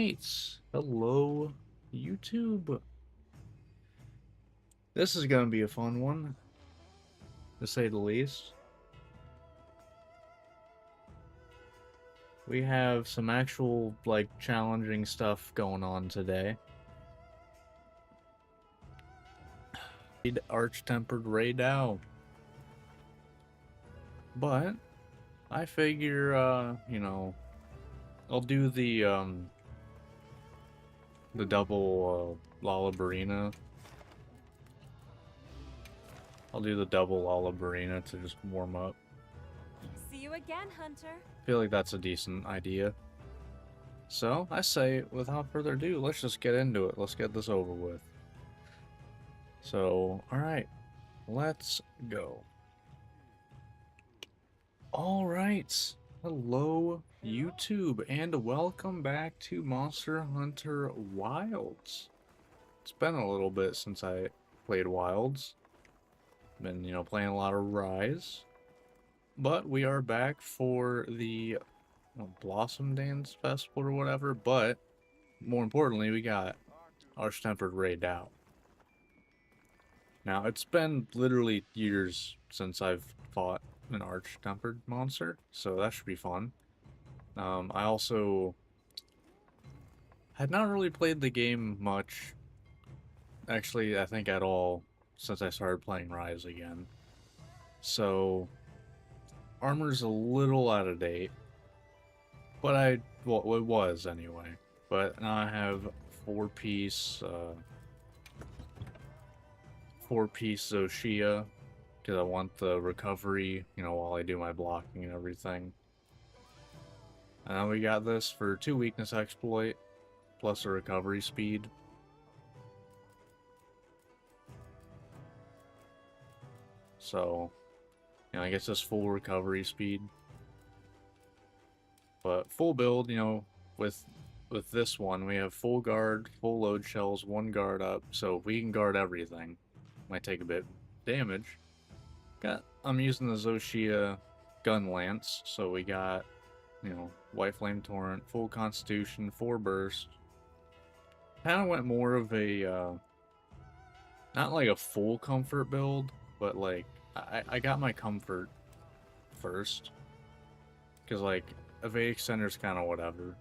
right. Hello, YouTube. This is going to be a fun one, to say the least. We have some actual, challenging stuff going on today. Arch-tempered Ray Dow. But, I figure, I'll do the double, Lollabarina. I'll do the double Lollabarina to just warm up. See you again, Hunter. I feel like that's a decent idea. So, I say, without further ado, let's just get into it. Let's get this over with. So, alright. Let's go. Alright. Hello, YouTube, and welcome back to Monster Hunter Wilds. It's been a little bit since I played Wilds. Been, playing a lot of Rise. But we are back for the Blossom Dance Festival or whatever, but more importantly, we got Arch-tempered Ray Dow. Now, it's been literally years since I've fought an Arch-tempered monster, so that should be fun. I also had not really played the game much, actually, I think at all, since I started playing Rise again. So, armor's a little out of date, but well, it was anyway. But now I have four-piece Zoshia, because I want the recovery, while I do my blocking and everything. And then we got this for 2 weakness exploit, plus a recovery speed. So, I guess this full recovery speed. But full build, with this one, we have full guard, full load shells, 1 guard up, so we can guard everything. Might take a bit of damage. I'm using the Zoshia gun lance, so we got, White Flame Torrent, full Constitution, 4 burst. Kind of went more of a, not like a full comfort build, but like, I got my comfort first. Because like, Evade Extender's kind of whatever.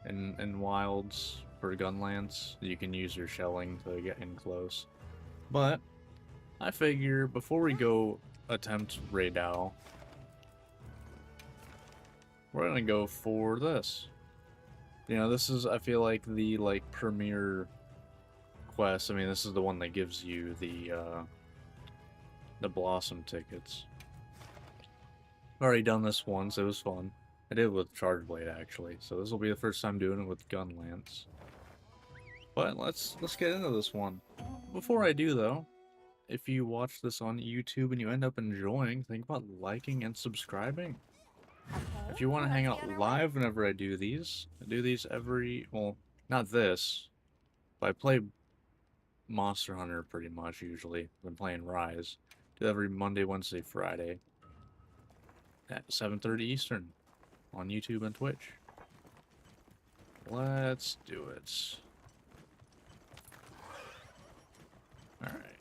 In Wilds, for gun lance, you can use your shelling to get in close. But, I figure, before we go attempt Ray Dow, we're gonna go for this. This is, I feel like, the, premier quest. I mean, this is the one that gives you the Blossom tickets. I've already done this once, it was fun. I did it with Charge Blade, actually, so this will be the first time doing it with Gun Lance. But let's get into this one. Before I do, though, if you watch this on YouTube and you end up enjoying, think about liking and subscribing. If you want to hang out live whenever I do these every, well, not this, but I play Monster Hunter pretty much usually. I've been playing Rise. Do every Monday, Wednesday, Friday at 7:30 Eastern on YouTube and Twitch. Let's do it. Alright.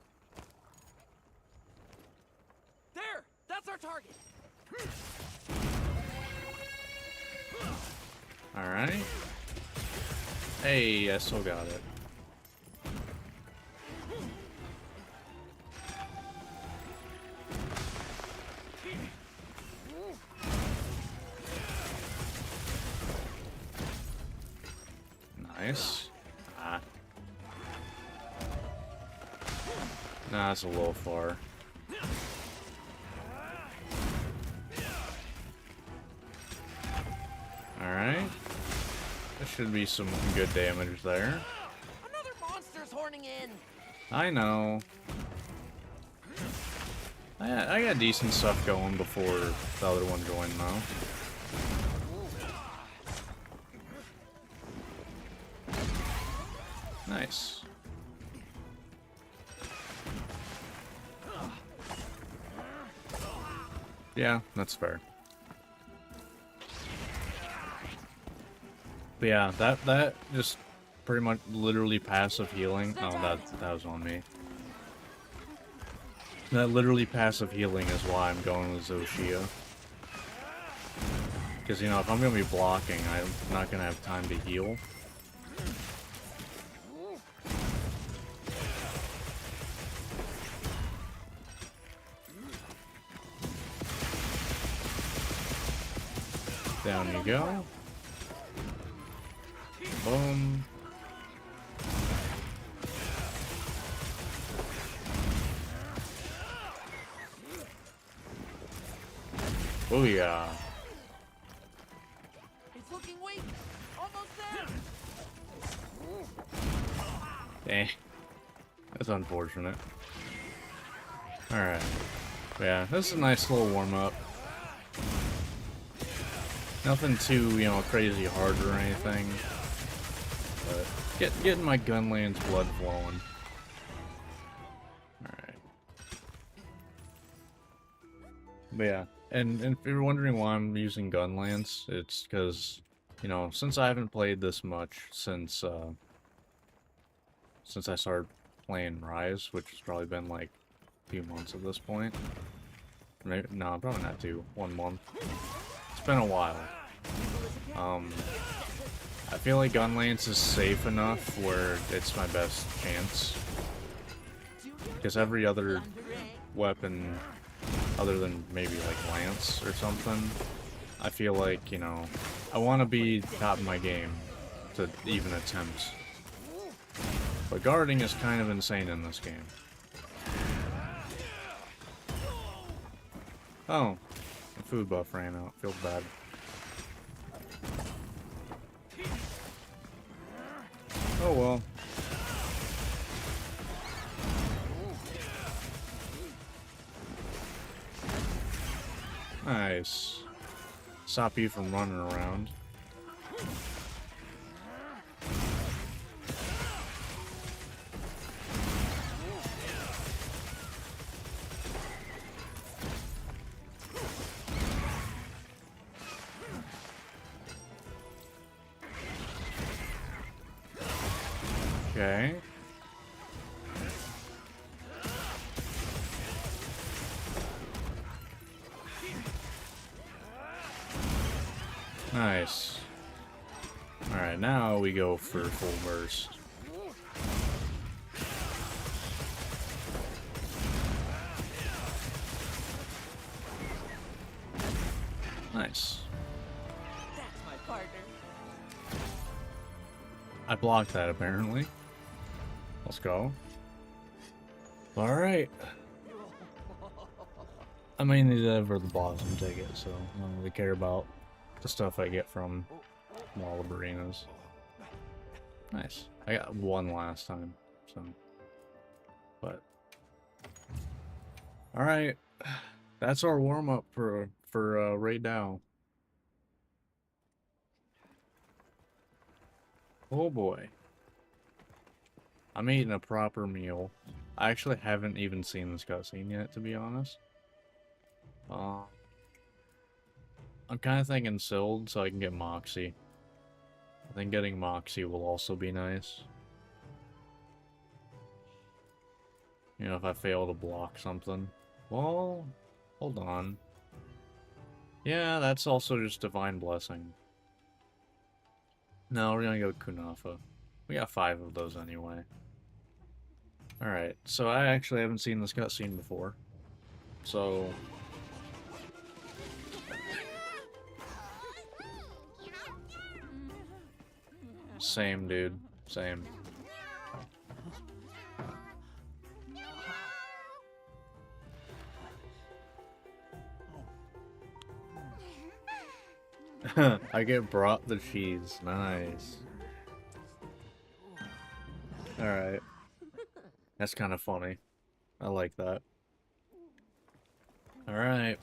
There! That's our target! Alright. Hey, I still got it. Nice. Ah. Nah, that's a little far. Alright. There should be some good damage there. Another monster's horning in! I know. I got decent stuff going before the other one joined, though. Nice. Yeah, that's fair. But yeah, that just pretty much literally passive healing. Oh, that was on me. That literally passive healing is why I'm going with Zoshia. Because, you know, if I'm going to be blocking, I'm not going to have time to heal. Down you go. Boom. Booyah. It's looking weak. Almost there. Dang. That's unfortunate. Alright. Yeah, this is a nice little warm-up. Nothing too, you know, crazy hard or anything. But getting my Gunland's blood flowing. Alright. But yeah, and if you're wondering why I'm using Gunlance, it's because, you know, since I haven't played this much since I started playing Rise, which has probably been like a few months at this point. Maybe, no, probably not 1 month. It's been a while. I feel like Gunlance is safe enough where it's my best chance. Because every other weapon, other than maybe like Lance or something, I feel like, you know, I want to be top of my game to even attempt. But guarding is kind of insane in this game. Oh, the food buff ran out. Feels bad. Oh well. Nice. Stop you from running around. Okay. Nice. Alright, now we go for full burst. Nice. That's my partner. I blocked that apparently. Let's go. Alright. I mainly did for the Blossom ticket, so I don't really care about the stuff I get from Wall of Arenas. Nice. I got one last time, so. But. Alright. That's our warm-up for Raid Dow. Oh boy. I'm eating a proper meal. I actually haven't even seen this cutscene yet, to be honest. I'm kind of thinking Sild so I can get Moxie. I think getting Moxie will also be nice. You know, if I fail to block something. Well, hold on. Yeah, that's also just Divine Blessing. No, we're gonna go Kunafa. We got 5 of those anyway. Alright, so I actually haven't seen this cutscene before. So... Same, dude. Same. I get brought the cheese. Nice. Alright. That's kind of funny. I like that. Alright.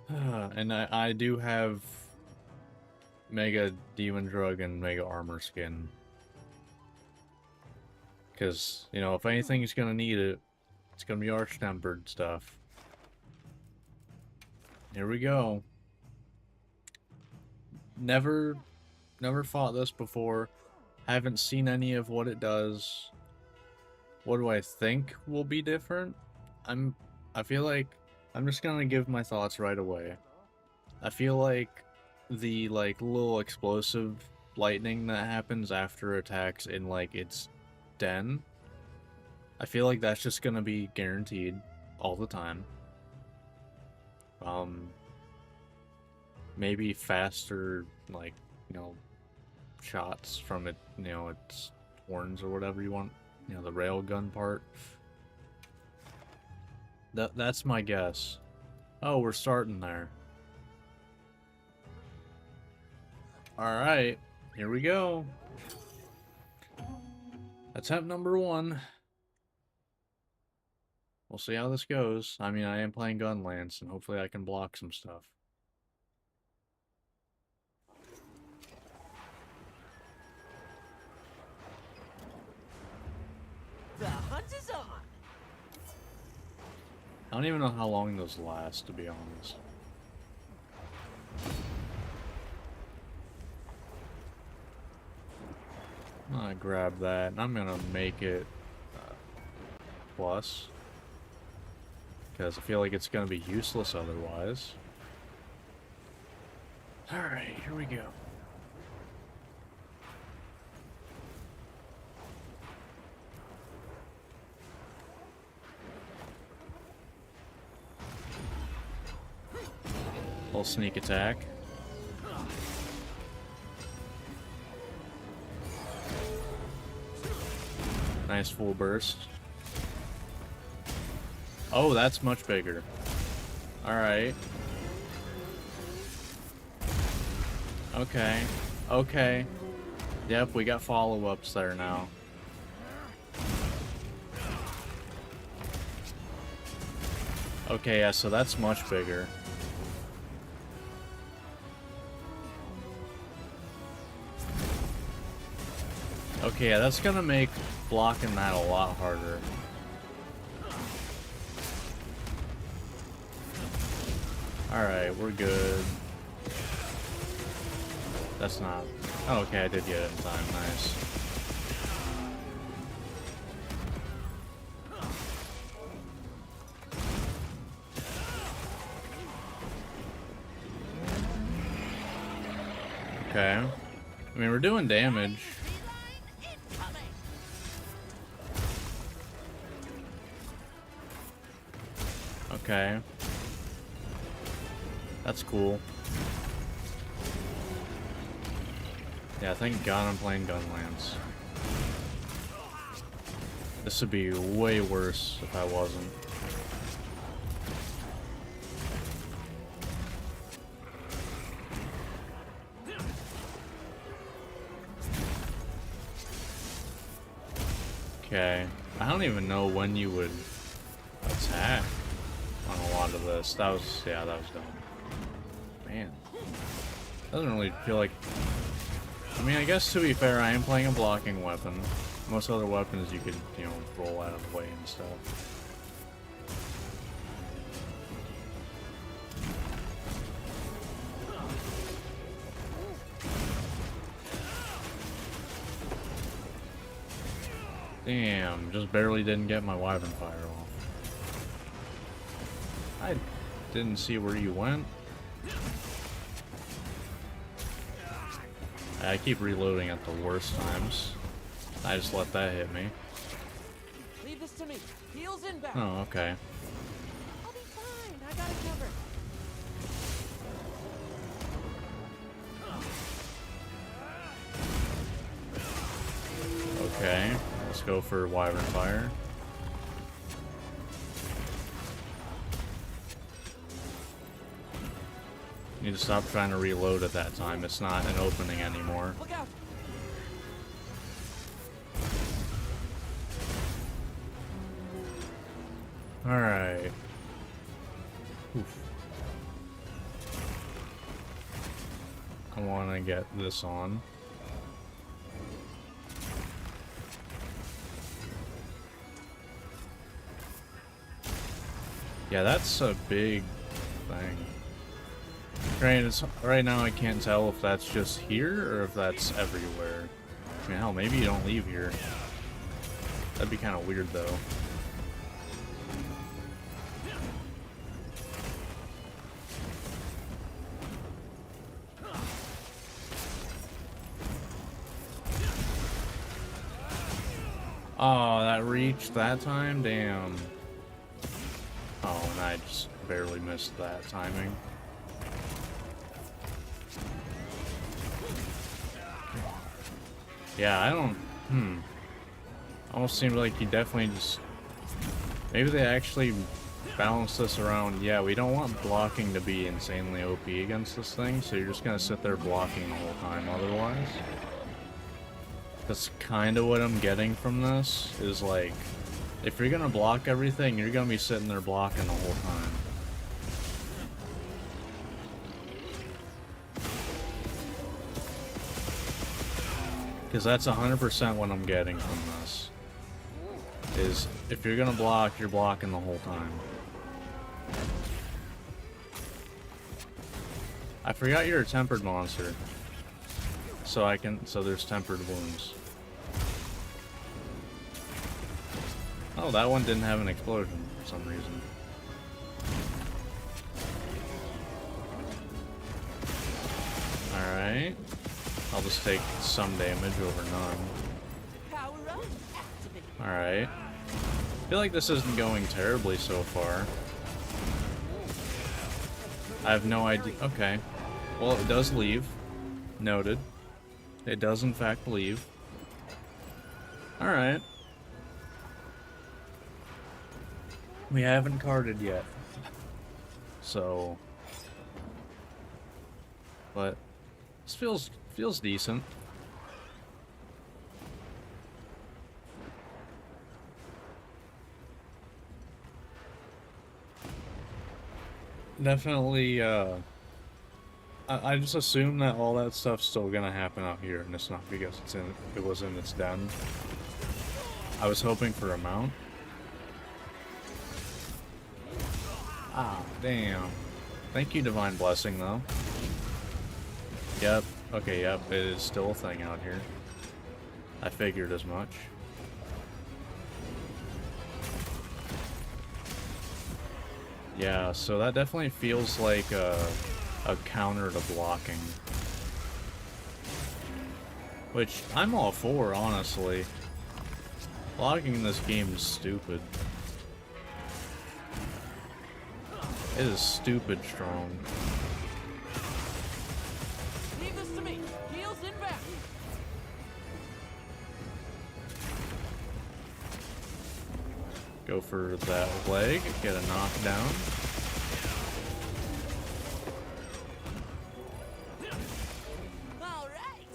And I do have Mega Demon Drug and Mega Armor Skin. Because, you know, if anything's gonna need it, it's gonna be Arch-Tempered stuff. Here we go. Never Never fought this before. Haven't seen any of what it does. What do I think will be different? I feel like I'm just gonna give my thoughts right away. I feel like the little explosive lightning that happens after attacks in like its den, I feel like that's just gonna be guaranteed all the time. Maybe faster, like, shots from it, its horns or whatever you want, the rail gun part. That's my guess. Oh, we're starting there. Alright, here we go. Attempt number 1. We'll see how this goes. I mean, I am playing Gunlance, and hopefully I can block some stuff. The hunt is on. I don't even know how long those last, to be honest. I'm gonna grab that, and I'm gonna make it plus. Because I feel like it's gonna be useless otherwise. Alright, here we go. Little sneak attack. Nice full burst. Oh, that's much bigger. Alright. Okay. Okay. Yep, we got follow-ups there now. Okay, yeah, so that's much bigger. Okay, yeah, that's gonna make blocking that a lot harder. Alright, we're good. That's not... Oh, okay, I did get it in time. Nice. Okay. I mean, we're doing damage. Okay. That's cool. Yeah, thank God I'm playing Gunlance. This would be way worse if I wasn't. Okay. I don't even know when you would attack on a lot of this. That was, yeah, that was dumb. Man. Doesn't really feel like... I mean, I guess to be fair, I am playing a blocking weapon. Most other weapons you could, roll out of the way and stuff. Damn, just barely didn't get my Wyvern Fire off. I didn't see where you went. I keep reloading at the worst times. I just let that hit me. Leave this to me. Heels inbound. Oh, okay. I'll be fine. I got it covered. Okay, let's go for Wyvern Fire. Need to stop trying to reload at that time. It's not an opening anymore. Look out. Alright. I want to get this on. Yeah, that's a big thing. Right now I can't tell if that's just here or if that's everywhere. I mean, hell, maybe you don't leave here. That'd be kind of weird, though. Oh, that reached that time? Damn. Oh, and I just barely missed that timing. Yeah, I don't... Almost seemed like he definitely just... Maybe they actually balanced this around... Yeah, we don't want blocking to be insanely OP against this thing, so you're just gonna sit there blocking the whole time otherwise. That's kind of what I'm getting from this, is like... If you're gonna block everything, you're gonna be sitting there blocking the whole time. Because that's 100% what I'm getting from this. Is, if you're gonna block, you're blocking the whole time. I forgot you're a tempered monster. So there's tempered wounds. Oh, that one didn't have an explosion for some reason. Alright. I'll just take some damage over none. Power up, activate. Alright. I feel like this isn't going terribly so far. I have no idea. Okay. Well, it does leave. Noted. It does in fact leave. Alright. We haven't carded yet. So... But... This feels decent. Definitely, I just assume that all that stuff's still gonna happen out here, and it's not because it was in its den. I was hoping for a mount. Ah, damn. Thank you, Divine Blessing, though. Yep. Okay, yep, it is still a thing out here. I figured as much. Yeah, so that definitely feels like a counter to blocking. Which, I'm all for, honestly. Blocking in this game is stupid. It is stupid strong. Leave this to me. Heels inbound. Go for that leg, get a knockdown. All right.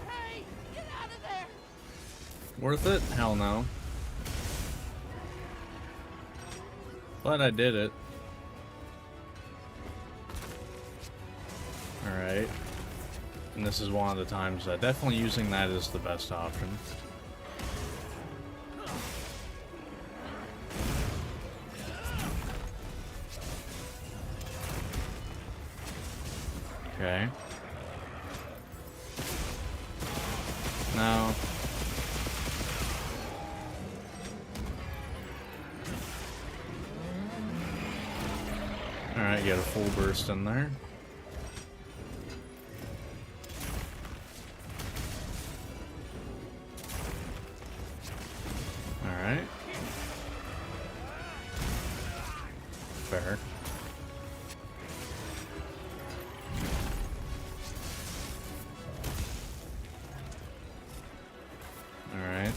Hey, get out of there. Worth it? Hell no. But I did it. Alright. And this is one of the times that definitely using that is the best option. Okay. Now... Alright, get a full burst in there. Alright. Fair. Alright.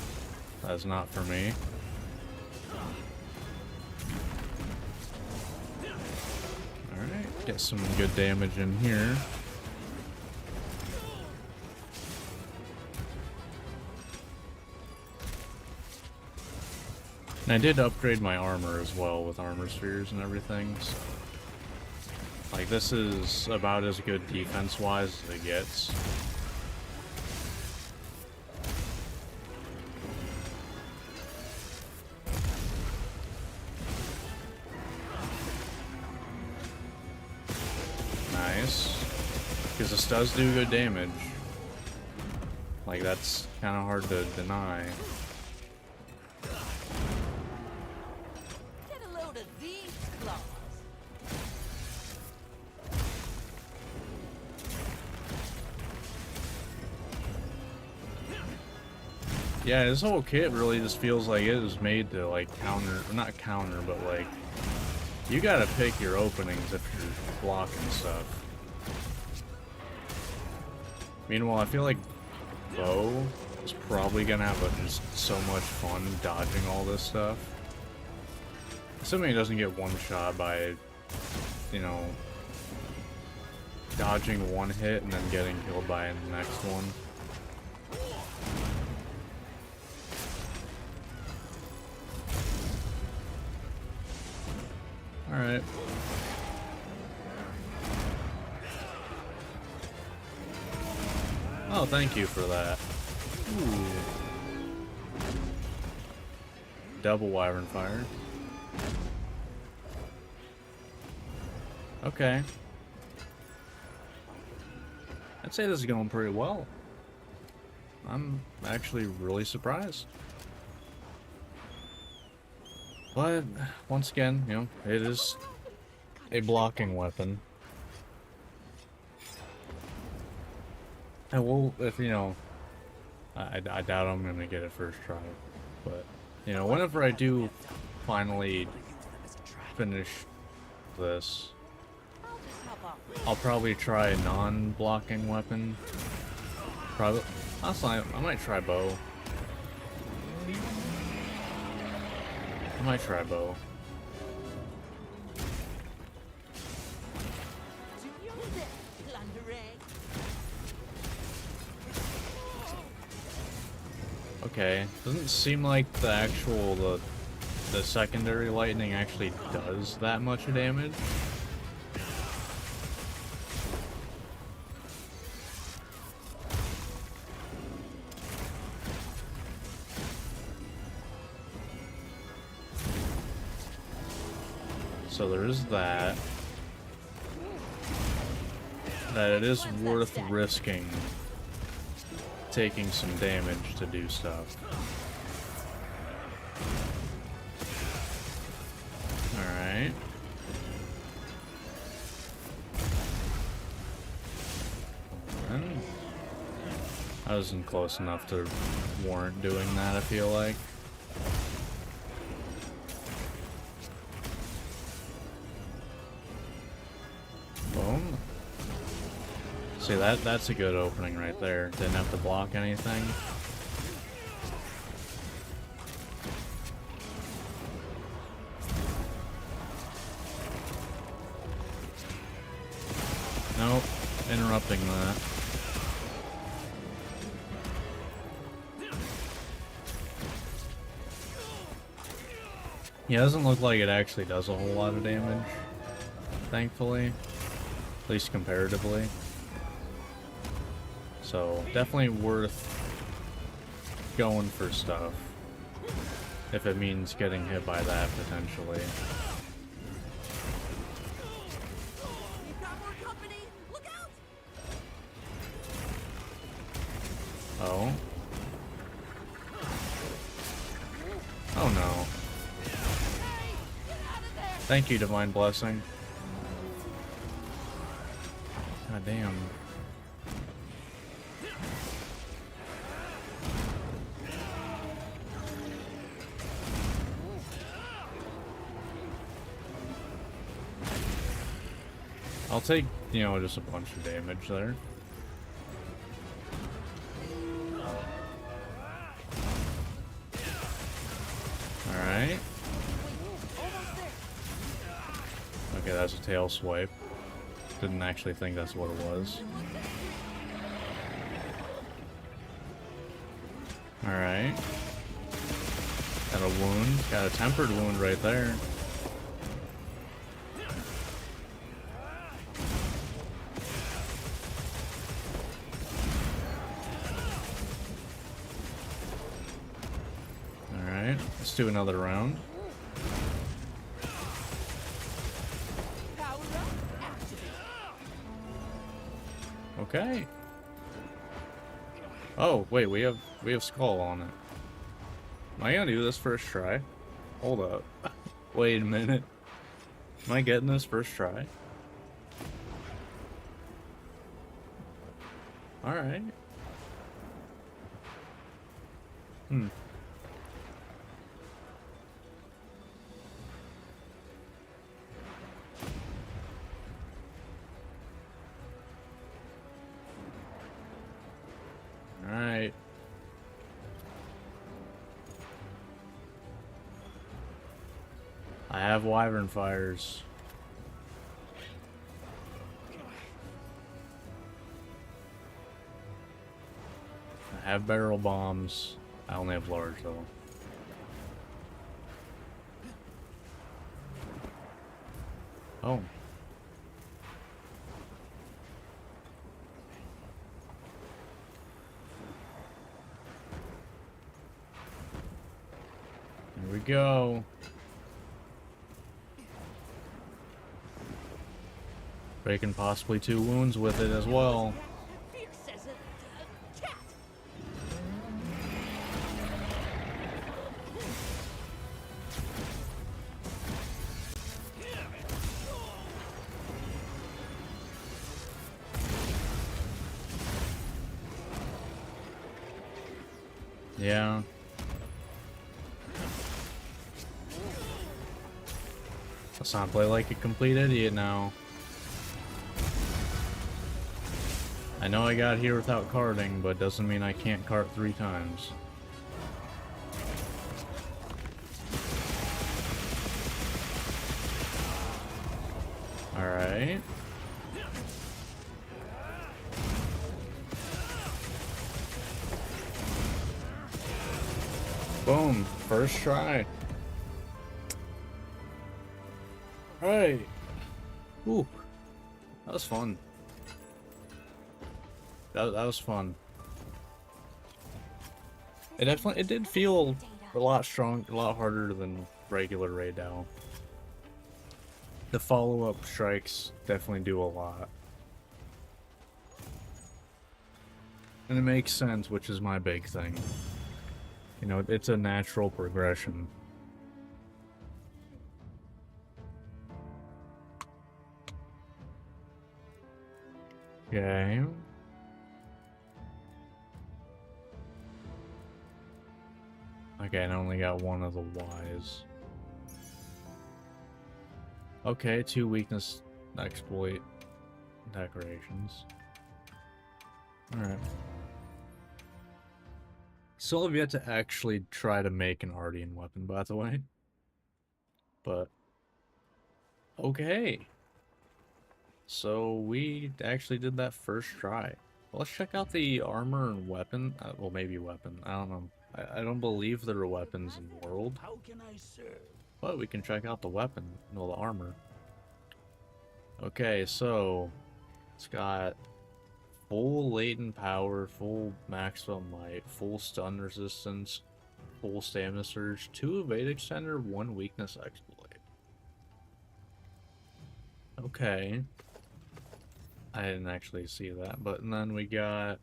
That's not for me. Alright, get some good damage in here. And I did upgrade my armor as well with armor spheres and everything, so... Like, this is about as good defense-wise as it gets. Because this does do good damage. Like, that's kind of hard to deny. Get a load of these claws. Yeah, this whole kit really just feels like it was made to, like, counter, not counter, but, like, you gotta pick your openings if you're blocking stuff. Meanwhile, I feel like Bo is probably gonna have just so much fun dodging all this stuff. Assuming he doesn't get one shot by, you know, dodging one hit and then getting killed by the next one. Alright. Oh, thank you for that. Ooh. Double Wyvern Fire. Okay. I'd say this is going pretty well. I'm actually really surprised. But, once again, you know, it is a blocking weapon. And we'll, if, you know, I doubt I'm gonna get it first try. But, you know, whenever I do finally finish this, I'll probably try a non-blocking weapon. Probably, honestly, I might try bow. I might try bow. Okay, doesn't seem like the actual the secondary lightning actually does that much damage. So there is that. That it is worth risking taking some damage to do stuff. Alright. That wasn't close enough to warrant doing that, I feel like. Boom. See, that's a good opening right there. Didn't have to block anything. Nope. Interrupting that. Yeah, it doesn't look like it actually does a whole lot of damage. Thankfully. At least comparatively. So, definitely worth going for stuff. If it means getting hit by that, potentially. We've got more company. Look out! Oh. Oh no. Hey, get out of there! Thank you, Divine Blessing. God damn. I'll take, you know, just a bunch of damage there. Alright. Okay, that's a tail swipe. Didn't actually think that's what it was. Alright. Got a wound. Got a tempered wound right there. Alright, let's do another round. Power up, activate. Okay. Oh, wait, we have Skull on it. Am I gonna do this first try? Hold up. Wait a minute. Am I getting this first try? Alright. Hmm. Alright. I have Wyvern Fires. I have Barrel Bombs. I only have large though. Oh. Here we go. Breaking possibly 2 wounds with it as well. Fierce as a cat. Yeah. Let's not play like a complete idiot now. I know I got here without carding, but doesn't mean I can't cart 3 times. Alright. Boom. First try. Alright. Ooh. That was fun. That was fun. It did feel a lot harder than regular Raid Owl. The follow-up strikes definitely do a lot. And it makes sense, which is my big thing. You know, it's a natural progression. Okay. Okay, and I only got one of the Ys. Okay, 2 weakness exploit decorations. Alright. Still have yet to actually try to make an Ardian weapon, by the way. But okay. So we actually did that first try. Well, let's check out the armor and weapon. Well, maybe weapon. I don't know. I don't believe there are weapons in World. How can I serve? But we can check out the weapon. No, the armor. Okay, so it's got full latent power, full maximum might, full stun resistance, full stamina surge, 2 evade extender, 1 weakness exploit. Okay. I didn't actually see that, but then we got...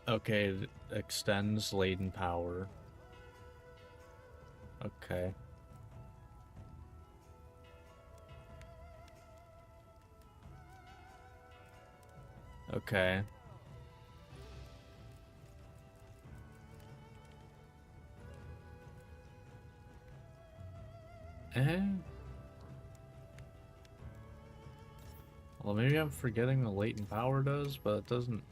Okay, it extends latent power. Okay. Okay. Well, maybe I'm forgetting the latent power does, but it doesn't...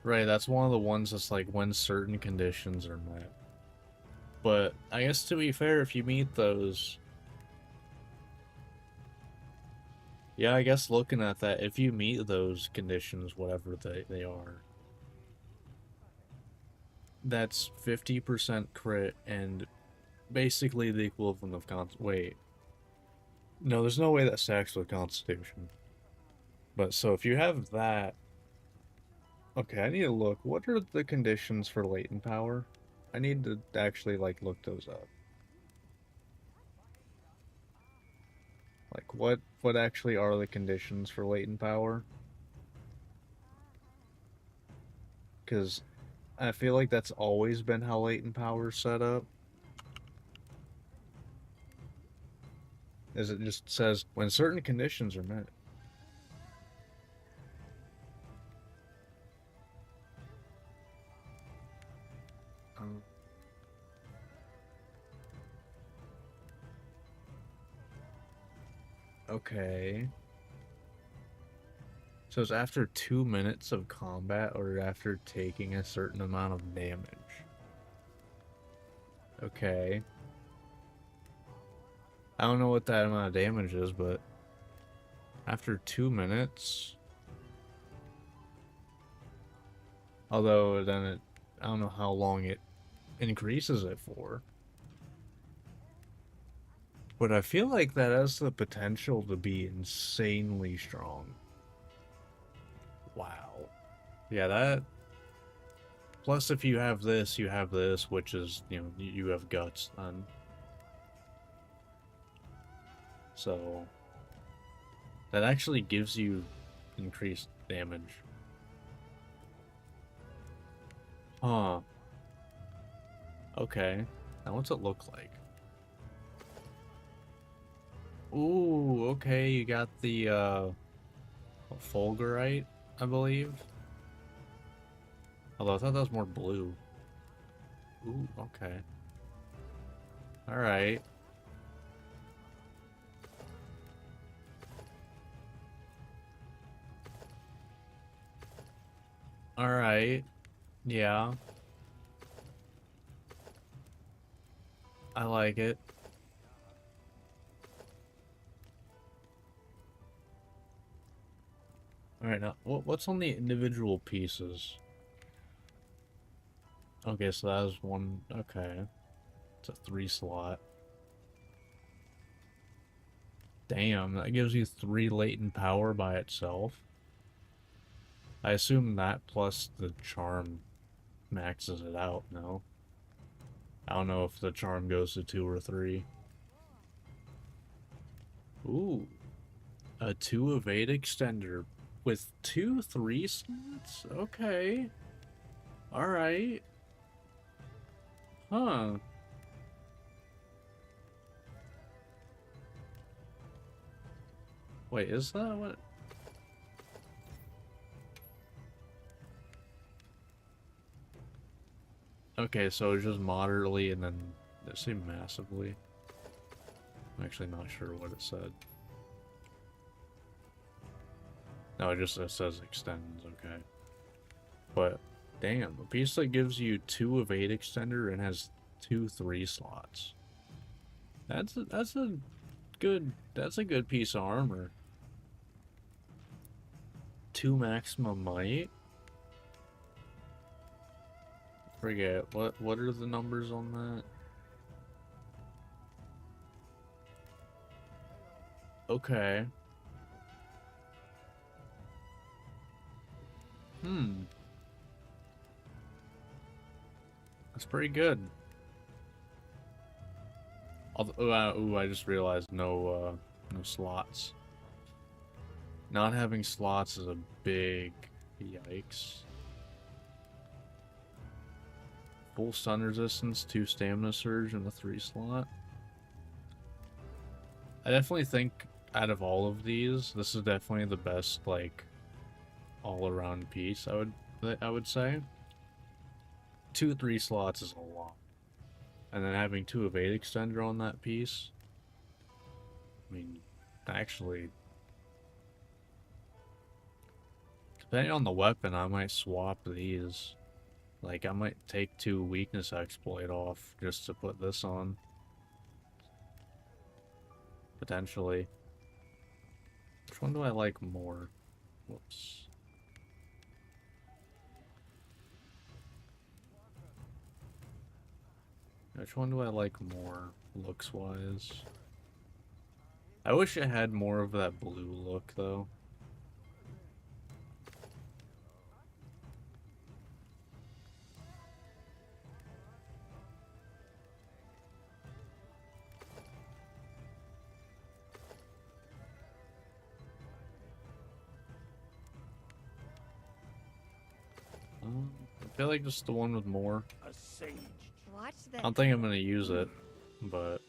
Right, that's one of the ones that's like when certain conditions are met. But I guess to be fair, if you meet those... Yeah, I guess looking at that, if you meet those conditions, whatever they are, that's 50% crit and basically the equivalent of wait. No, there's no way that stacks with Constitution. But so if you have that... Okay, I need to look. What are the conditions for latent power? I need to actually like look those up. Like what actually are the conditions for latent power? Because I feel like that's always been how latent power is set up. Is it just says when certain conditions are met. Um, okay. So it's after 2 minutes of combat or after taking a certain amount of damage. Okay. I don't know what that amount of damage is, but after 2 minutes. Although then I don't know how long it increases it for. But I feel like that has the potential to be insanely strong. Wow. Yeah, that. Plus, if you have this, which is, you have guts then. So, that actually gives you increased damage. Huh. Okay. Now what's it look like? Ooh, okay, you got the, Fulgurite, I believe. Although I thought that was more blue. Ooh, okay. Alright. Alright. Yeah. I like it. Alright, now, what's on the individual pieces? Okay, so that was one. Okay. It's a 3-slot. Damn, that gives you 3 latent power by itself. I assume that plus the charm maxes it out, no? I don't know if the charm goes to 2 or 3. Ooh. A 2 evade extender with 2 3-slots? Okay. Alright. Huh. Wait, is that what? Okay, so it's just moderately and then it seemed massively. I'm actually not sure what it said. No, it says extends, okay. But damn, a piece that gives you 2 evade extender and has 2 3-slots. That's a good piece of armor. 2 maximum might. Forget what are the numbers on that? Okay. That's pretty good. Ooh, I just realized no slots. Not having slots is a big yikes. Full stun resistance, 2 stamina surge, and a 3-slot. I definitely think out of all of these, this is definitely the best, like, all-around piece, I would say. 2 3-slots is a lot. And then having 2 evade extender on that piece. I mean, actually, depending on the weapon, I might swap these. Like, I might take 2 weakness exploit off just to put this on. Potentially. Which one do I like more? Whoops. Which one do I like more, looks-wise? I wish it had more of that blue look, though. I feel like just the one with more. A sage. Watch I this. don't think I'm gonna use it, but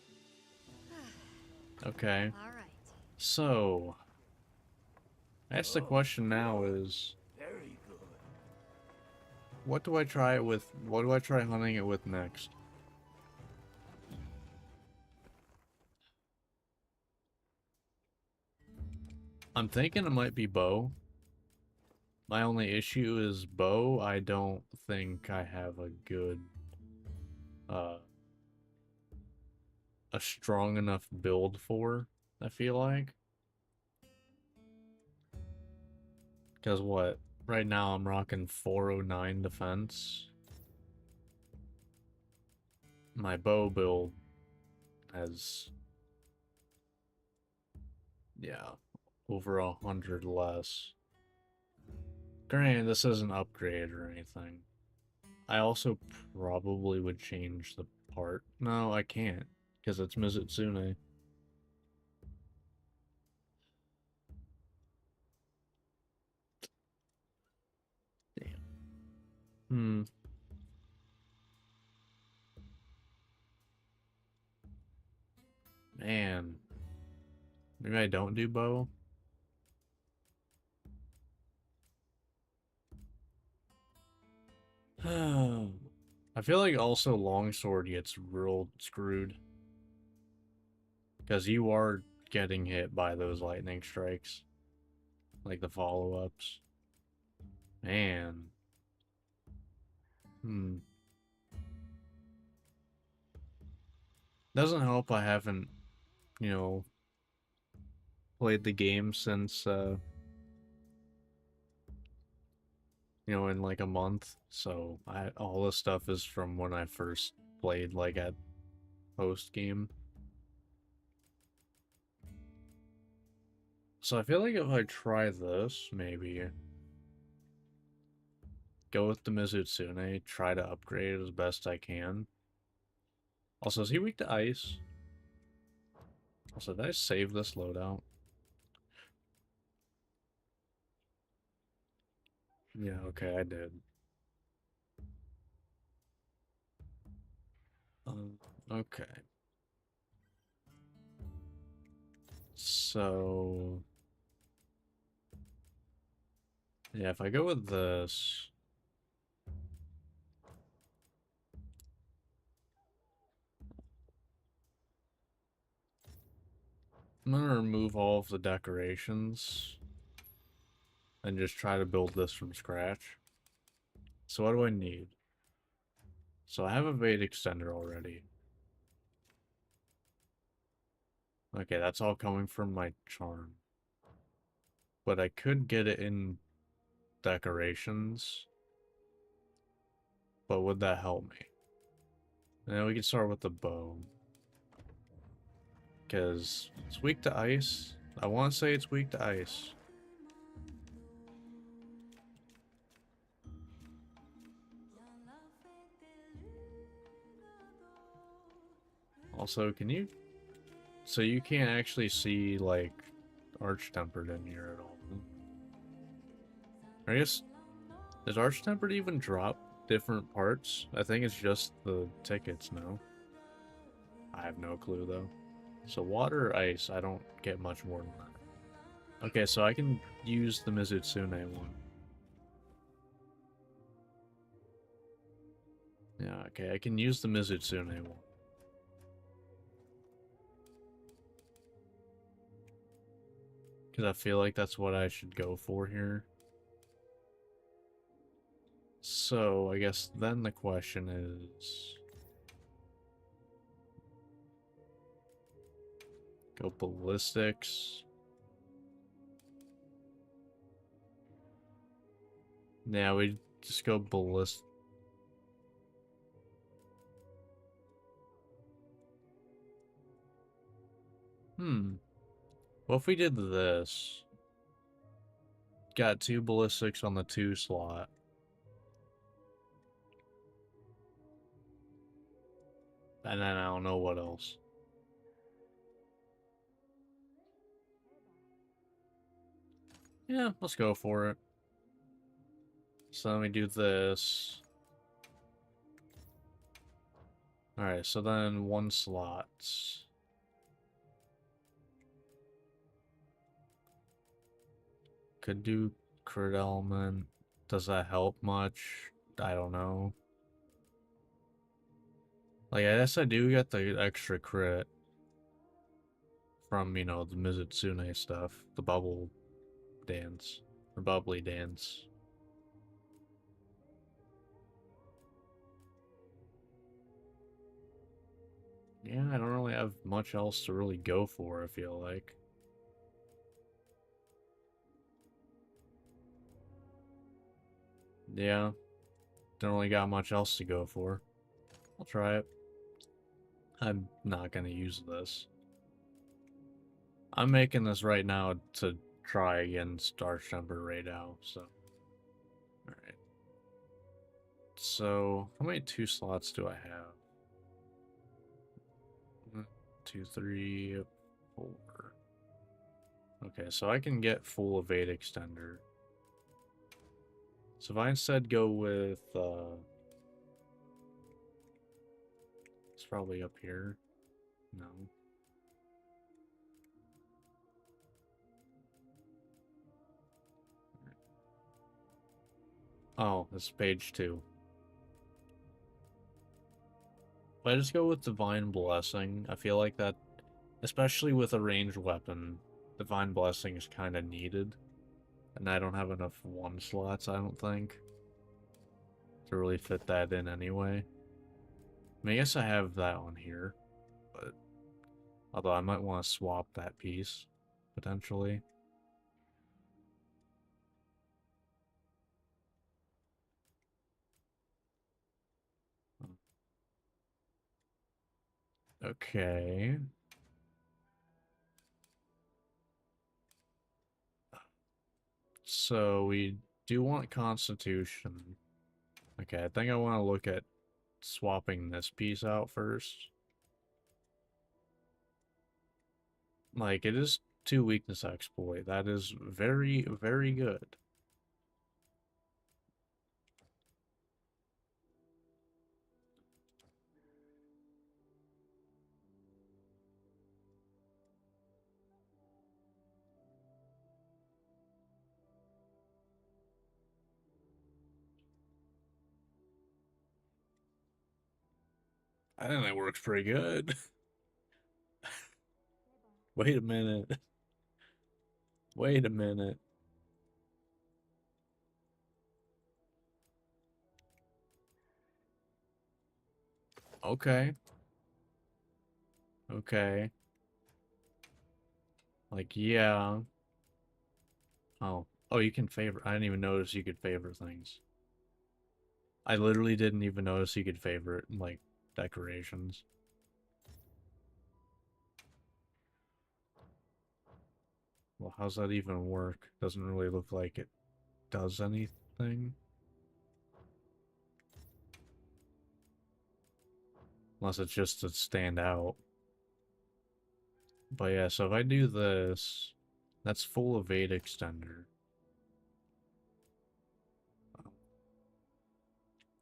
okay. All right. So, I guess the question now is, Very good. what do I try it with? What do I try hunting it with next? I'm thinking it might be bow. My only issue is bow. I don't think I have a good, a strong enough build for. I feel like. Because what? Right now I'm rocking 409 defense. My bow build has, yeah, over 100 less. Granted, this isn't upgrade or anything. I also probably would change the part. No, I can't, because it's Mizutsune. Damn. Man. Maybe I don't do bow? I feel like also longsword gets real screwed. Because you are getting hit by those lightning strikes. Like the follow-ups. Man. Doesn't help I haven't, you know, played the game since, you know, in like a month. So all this stuff is from when I first played, like at post game. So I feel like if I try this, maybe go with the Mizutsune, try to upgrade as best I can. Also, is he weak to ice? Also, did I save this loadout? Yeah, okay, I did. Okay. So... yeah, if I go with this... I'm gonna remove all of the decorations and just try to build this from scratch. So what do I need? So I have a Vade Extender already. Okay, that's all coming from my charm. But I could get it in decorations. But would that help me? And then we can start with the bow. Because it's weak to ice. I want to say it's weak to ice. Also, can you... so you can't actually see, like, Arch-Tempered in here at all. I guess... does Arch-Tempered even drop different parts? I think it's just the tickets, no? I have no clue, though. So water or ice, I don't get much more than that. Okay, so I can use the Mizutsune one. Yeah, okay, I can use the Mizutsune one. Because I feel like that's what I should go for here. So, I guess then the question is... go ballistics. Yeah, we just go ballistic. What if we did this? Got 2 ballistics on the 2 slot. And then I don't know what else. Yeah, let's go for it. So let me do this. Alright, so then 1 slot. Could do crit element. Does that help much? I don't know. Like, I guess I do get the extra crit from, you know, the Mizutsune stuff. The bubble dance. Or bubbly dance. Yeah, I don't really have much else to really go for, I feel like. Yeah. Don't really got much else to go for. I'll try it. I'm not gonna use this. I'm making this right now to try against Archember right now, so. Alright. So, how many 2 slots do I have? 1, 2, 3, 4. Okay, so I can get full evade extender. So if I instead go with, it's probably up here. No. Oh, it's page 2. If I just go with Divine Blessing, I feel like that, especially with a ranged weapon, Divine Blessing is kind of needed. And I don't have enough 1 slots, I don't think, to really fit that in anyway. I mean, I guess I have that one here, but although I might want to swap that piece, potentially. Okay. So we do want Constitution. Okay, I think I want to look at swapping this piece out first. Like, it is 2 weakness exploit. That is very, very good. I think that works pretty good. Wait a minute. Wait a minute. Okay. Okay. Like, yeah. Oh. Oh, you can favor. I didn't even notice you could favor things. I literally didn't even notice you could favorite, like, decorations. Well, how's that even work? Doesn't really look like it does anything. Unless it's just to stand out. But yeah, so if I do this, that's full evade extender.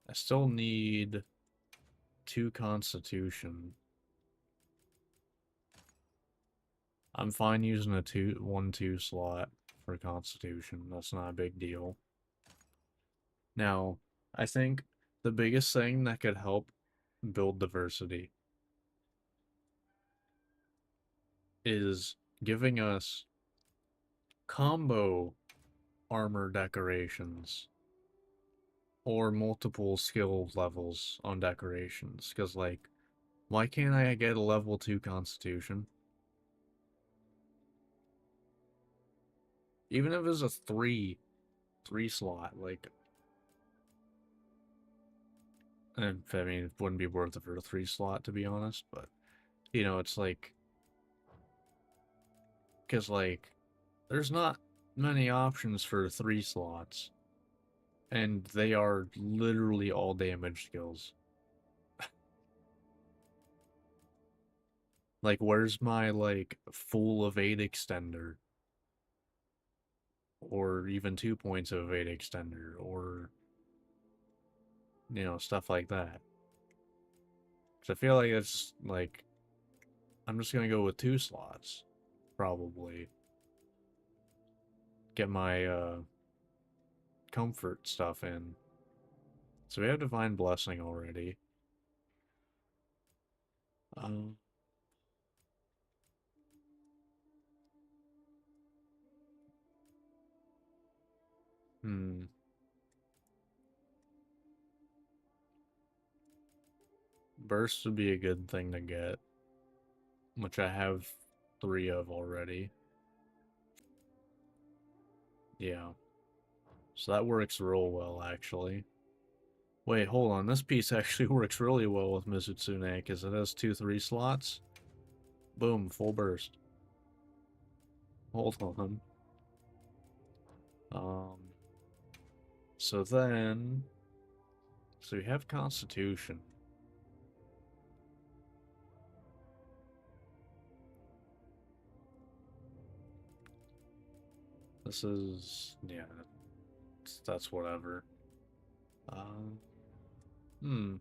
I still need 2 constitution. I'm fine using a 1-2 slot for constitution. That's not a big deal. Now, I think the biggest thing that could help build diversity is giving us combo armor decorations or multiple skill levels on decorations. Because, like, why can't I get a level 2 constitution? Even if it's a 3 slot, like, and I mean, it wouldn't be worth it for a 3 slot, to be honest, but, you know, it's like, because, like, there's not many options for 3 slots, and they are literally all damage skills. Like, where's my, like, full evade extender? Or even 2 points of evade extender, or You know, stuff like that. So I feel like it's like I'm just gonna go with 2 slots, probably. Get my comfort stuff in. So we have Divine Blessing already. Um, hmm. Burst would be a good thing to get, which I have 3 of already. Yeah. So that works real well, actually. Wait, hold on. This piece actually works really well with Mizutsune, because it has 2 3 slots. Boom, full burst. Hold on. Um, so then... So we have Constitution. This is... yeah, that's whatever. Hmm.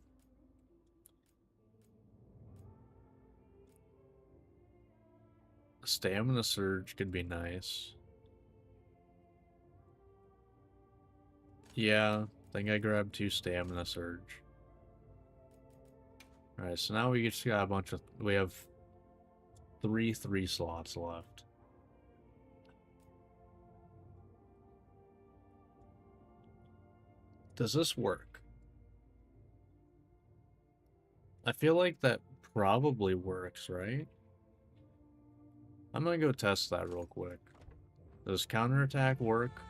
Stamina Surge could be nice. Yeah, I think I grabbed 2 Stamina Surge. Alright, so now we just got a bunch of... We have 3 3 slots left. Does this work? I feel like that probably works, right? I'm gonna go test that real quick. Does counterattack work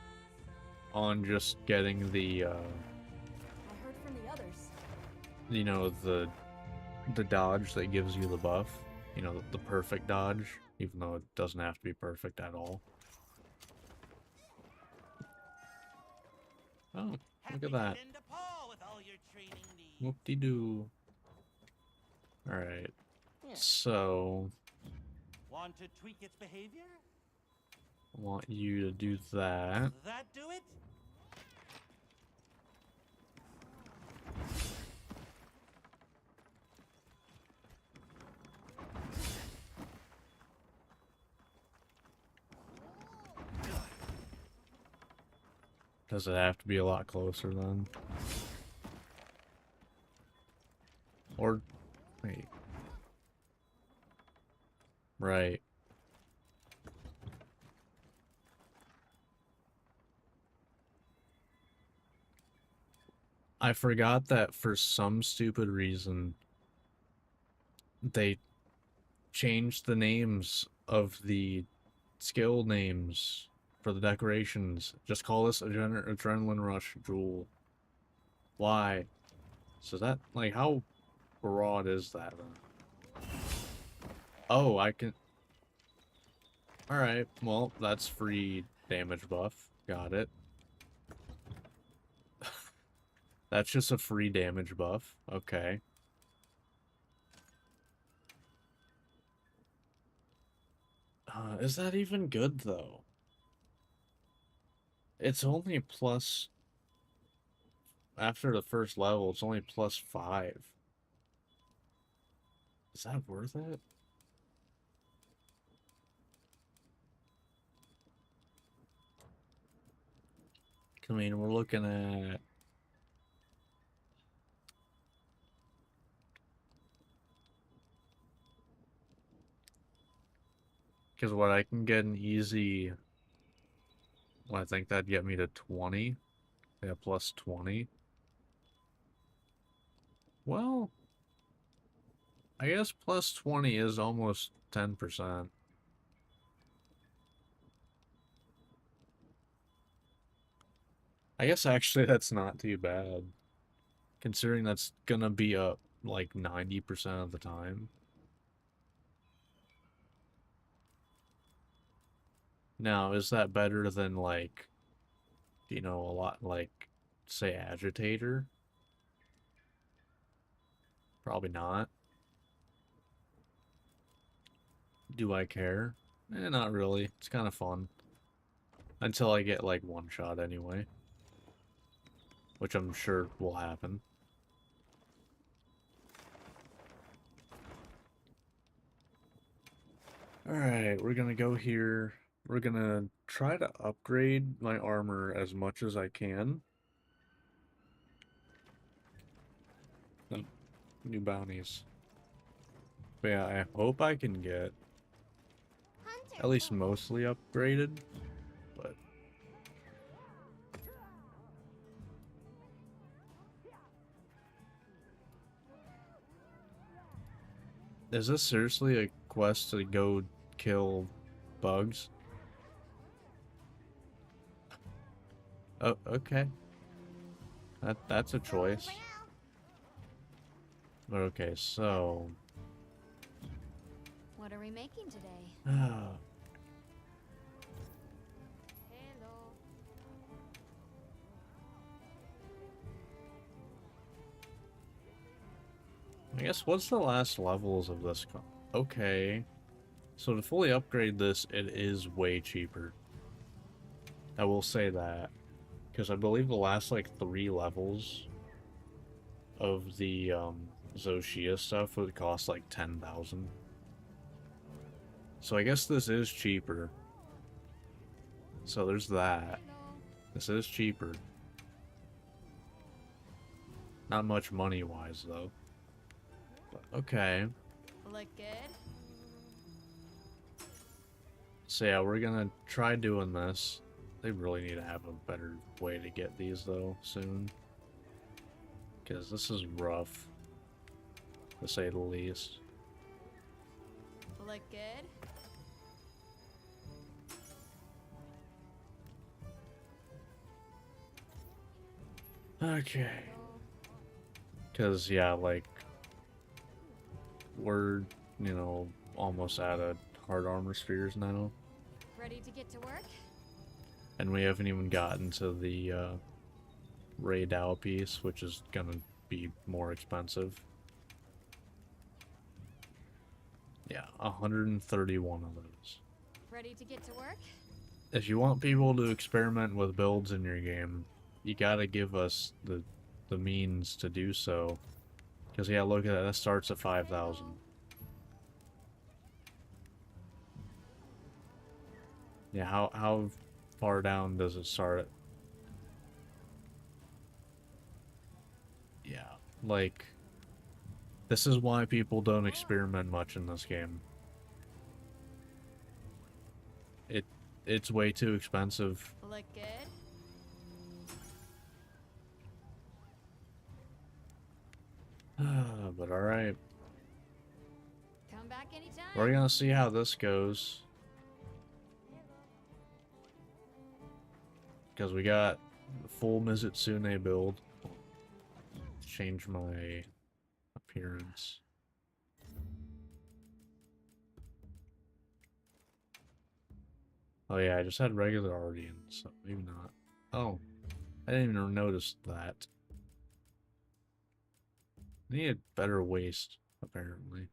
on just getting the, I heard from the others. you know, the dodge that gives you the buff? You know, the perfect dodge, even though it doesn't have to be perfect at all. Oh, look at that. Whoop-de-doo. Alright. Yeah. So, Want to tweak its behavior? I want you to do that. That do it? Does it have to be a lot closer then? Or, wait. Right. I forgot that for some stupid reason, they changed the names of the skill names for the decorations. Just call this Adrenaline Rush Jewel. Why? So that, like, how broad is that then? Oh, I can... Alright, well, that's free damage buff. Got it. That's just a free damage buff. Okay. Is that even good, though? It's only plus... After the first level, it's only plus 5. Is that worth it? I mean, we're looking at... Because what I can get an easy... Well, I think that'd get me to 20. Yeah, plus 20. Well... I guess plus 20 is almost 10%. I guess actually that's not too bad. Considering that's gonna be up like 90% of the time. Now, is that better than like, you know, a lot like, say, Agitator? Probably not. Do I care? Not really. It's kind of fun. Until I get like one shot anyway. Which I'm sure will happen. Alright, we're gonna go here. We're gonna try to upgrade my armor as much as I can. Oh, new bounties. But yeah, I hope I can get at least mostly upgraded, but is this seriously a quest to go kill bugs? Oh, okay. That's a choice. Okay, so What are we making today? ah, Hello. I guess what's the last levels of this? Okay, so to fully upgrade this, it is way cheaper. I will say that because I believe the last like 3 levels of the Zoshia stuff would cost like 10,000. So I guess this is cheaper. So there's that. Hello. This is cheaper. Not much money-wise, though. But, okay. Look good? So yeah, we're gonna try doing this. They really need to have a better way to get these, though, soon. Because this is rough, to say the least. Look good? Okay. Hello. Because, yeah, like, we're, you know, almost out of hard armor spheres now. Ready to get to work? And we haven't even gotten to the Ray Dow piece, which is gonna be more expensive. Yeah, 131 of those. Ready to get to work? If you want people to experiment with builds in your game, you gotta give us the means to do so. Because, yeah, look at that, that starts at 5,000. Yeah, how far down does it start at? Yeah, like, this is why people don't experiment much in this game. It's way too expensive. Look good? But alright. Come back anytime. We're gonna see how this goes. Because we got the full Mizutsune build. Change my appearance. Oh yeah, I just had regular Ardian, so maybe not. Oh, I didn't even notice that. Need a better waist, apparently.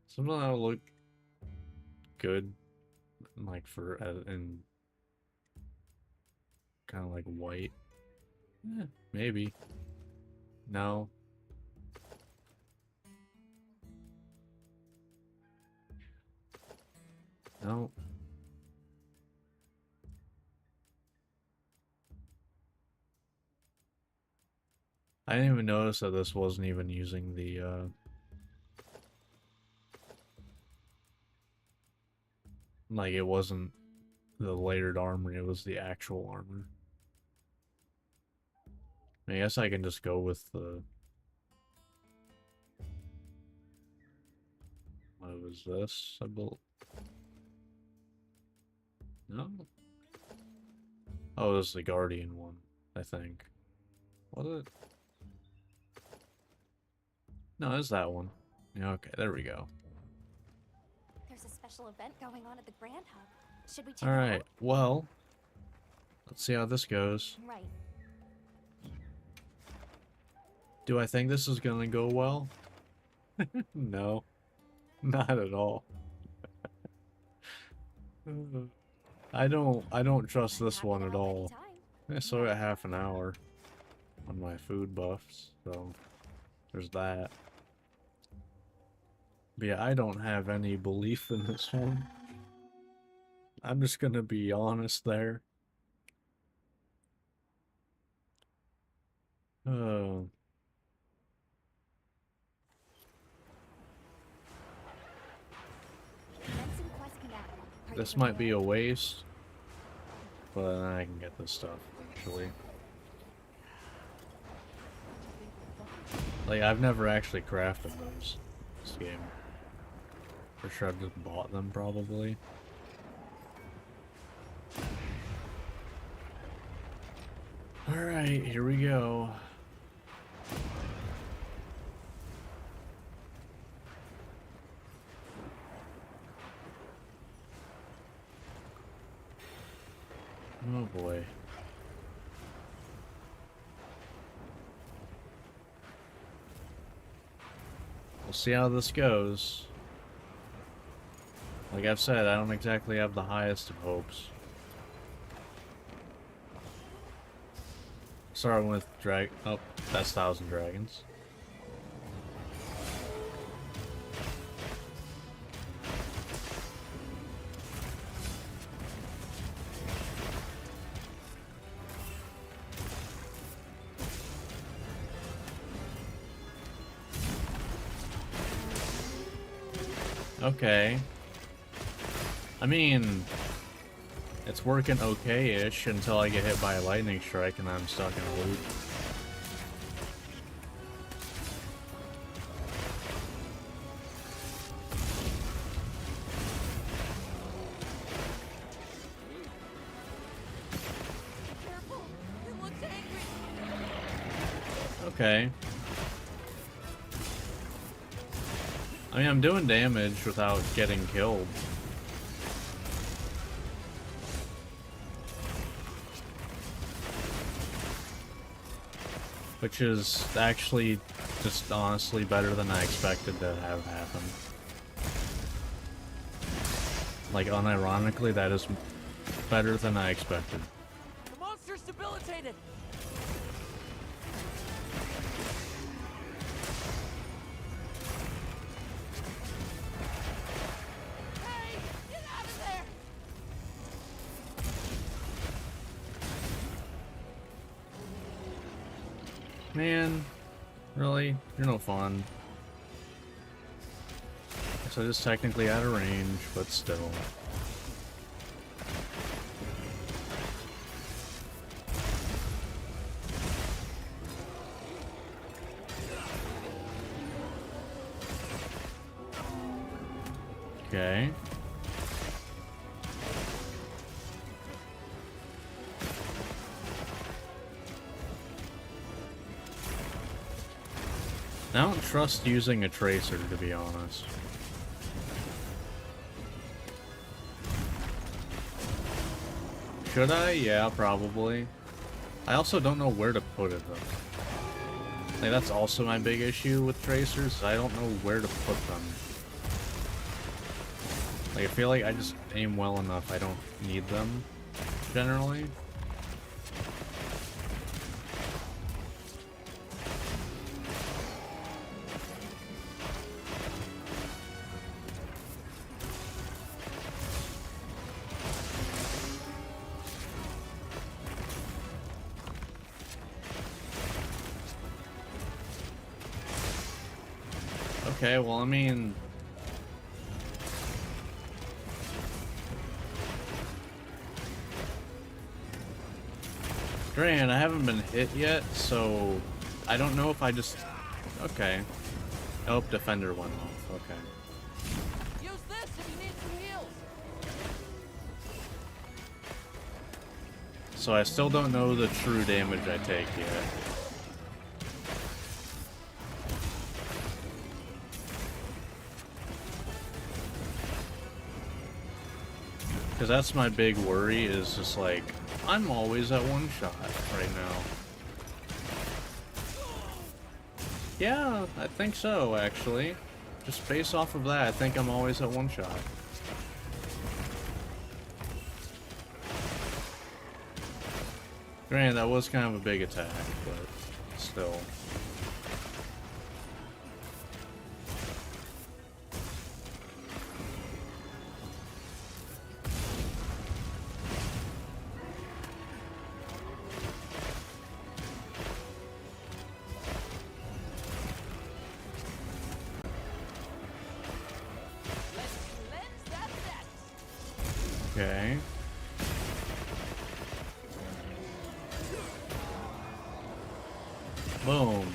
Something that'll look good, like for in kind of like white. Maybe. No. No. I didn't even notice that this wasn't even using the like it wasn't the layered armor, it was the actual armor. I guess I can just go with the... What was this? I built... No? Oh, this is the Guardian one, I think. Was it? No, it's that one. Yeah, okay, there we go. There's a special event going on at the Grand Hub. Should we check it Alright, out? well... Let's see how this goes. Right. Do I think this is gonna go well? No. Not at all. I don't trust this one at all. I saw it half an hour. on my food buffs, so there's that. But yeah, I don't have any belief in this one. I'm just gonna be honest there. Oh. Benson Quest Command. Are you This might be prepared? a waste, but then I can get this stuff eventually. Like, I've never actually crafted those this game. For sure I've just bought them, probably. Alright, here we go. Oh boy. We'll see how this goes. Like I've said, I don't exactly have the highest of hopes. Starting with oh, that's Thousand Dragons. Okay. I mean, it's working okay-ish until I get hit by a lightning strike and I'm stuck in a loop. Careful! It looks angry! Okay. I mean, I'm doing damage without getting killed. Which is actually just honestly better than I expected to have happen. Like, unironically, that is better than I expected. The monster's debilitated! Hey! Get out of there! Man, really? You're no fun. So just technically out of range, but still. Okay. I don't trust using a tracer, to be honest. Should I? Yeah, probably. I also don't know where to put it, though. Like, that's also my big issue with tracers. I don't know where to put them. Like, I feel like I just aim well enough. I don't need them, generally. Okay, well, I mean... Gran, I haven't been hit yet, so... I don't know if I just... Okay. Oh, Defender went off, okay. Use this if you need some heals! So I still don't know the true damage I take yet. Because that's my big worry, is just like, I'm always at one shot right now. Yeah, I think so, actually. Just based off of that, I think I'm always at one shot. Granted, that was kind of a big attack, but... still. Let's cleanse that debt. Okay. Boom.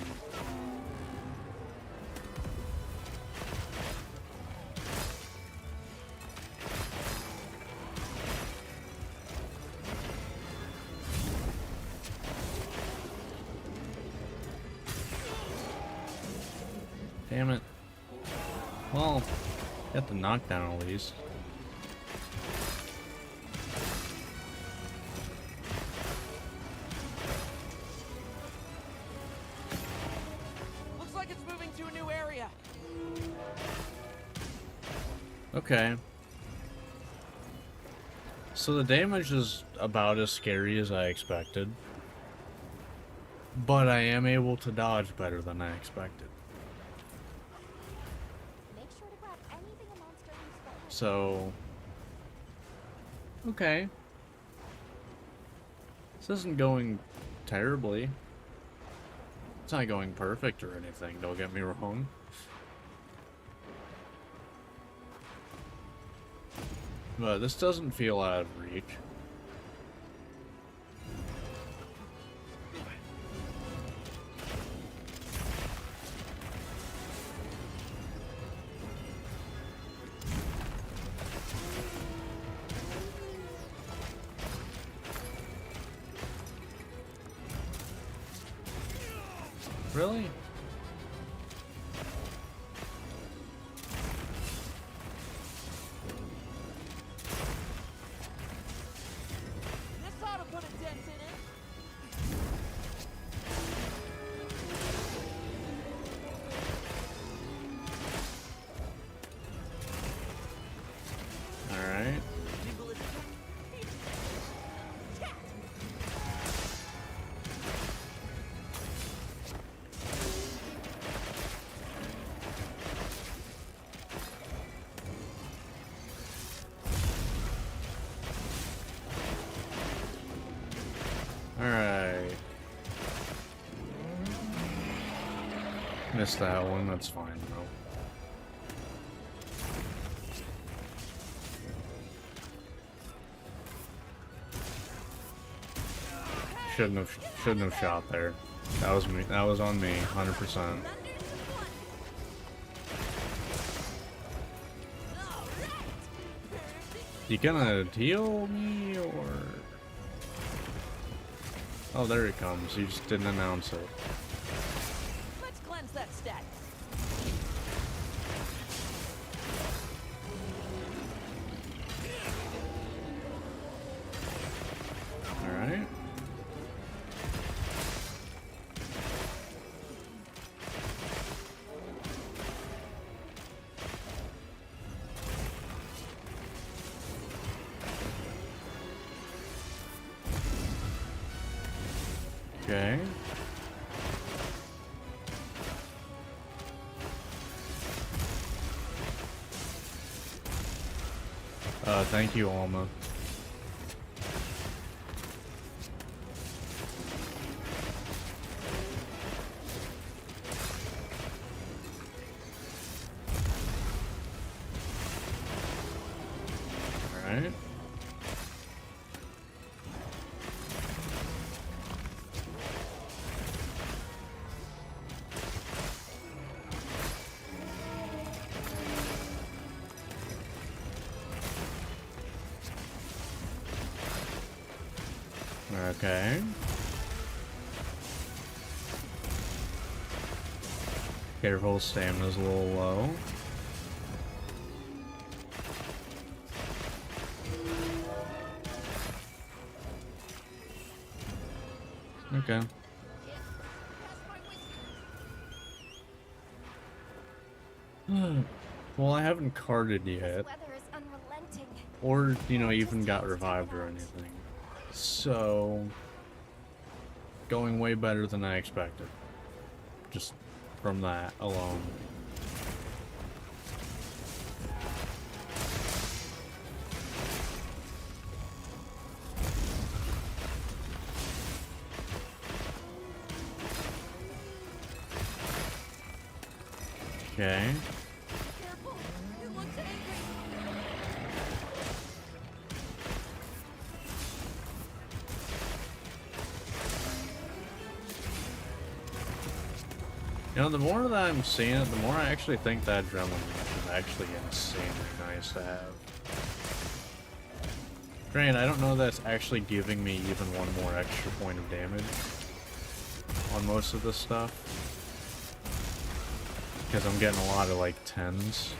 Damn it. Well, got the knockdown at least. Looks like it's moving to a new area. Okay. So the damage is about as scary as I expected. But I am able to dodge better than I expected. Make sure to grab anything a monster leaves behind. So... Okay. This isn't going terribly. It's not going perfect or anything, don't get me wrong. But this doesn't feel out of reach. Really? This ought to put a dent in it. Alright. Jiggle it. Alright. Missed that one, that's fine though. Shouldn't have shot there. That was me. That was on me, 100%. Thunder's the one. All right. Perfect. You gonna heal me or? Oh, there it comes. You just didn't announce it. Let's cleanse that stat. Alright. Okay. Thank you, Alma. Alright. Okay. Careful, stamina's a little low. Okay. Well, I haven't carded This yet, weather is unrelenting. or, even got revived or anything. So, going way better than I expected. just from that alone. Okay. Careful! It looks angry! You know, the more that I'm seeing it, the more I actually think that adrenaline rush is actually insanely nice to have. Granted, I don't know that's actually giving me even one more extra point of damage on most of this stuff. Because I'm getting a lot of, like, 10s.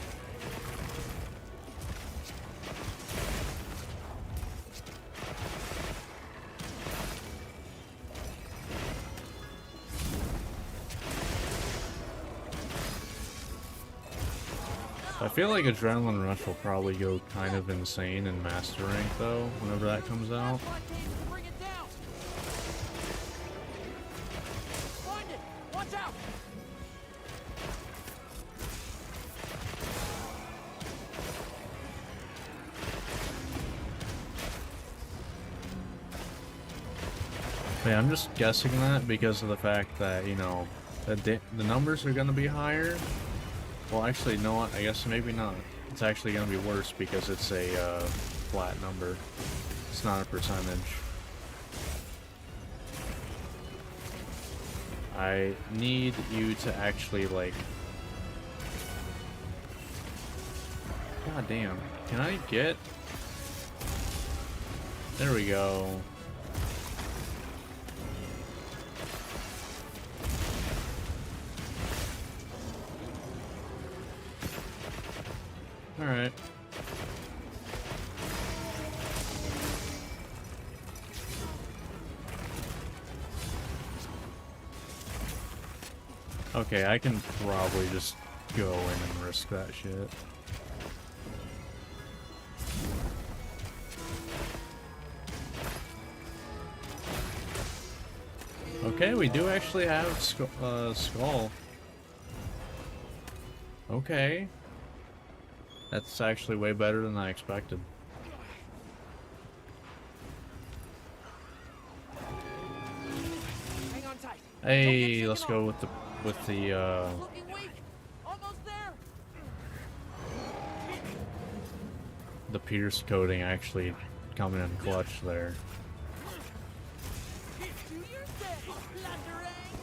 I feel like Adrenaline Rush will probably go kind of insane in Master Rank, though, whenever that comes out. Bring it down. Find it. Watch out. Yeah, I'm just guessing that because of the fact that, you know, the numbers are going to be higher. Well, actually, no, I guess maybe not. It's actually going to be worse because it's a flat number. It's not a percentage. I need you to actually, like... God damn. Can I get... There we go. Alright. Okay, I can probably just go in and risk that shit. Okay, we do actually have Skull. Okay. That's actually way better than I expected. Hang on tight. Hey, let's go with the Looking weak. Almost there. the Pierce coating actually coming in clutch there. Do your thing, Blunderang.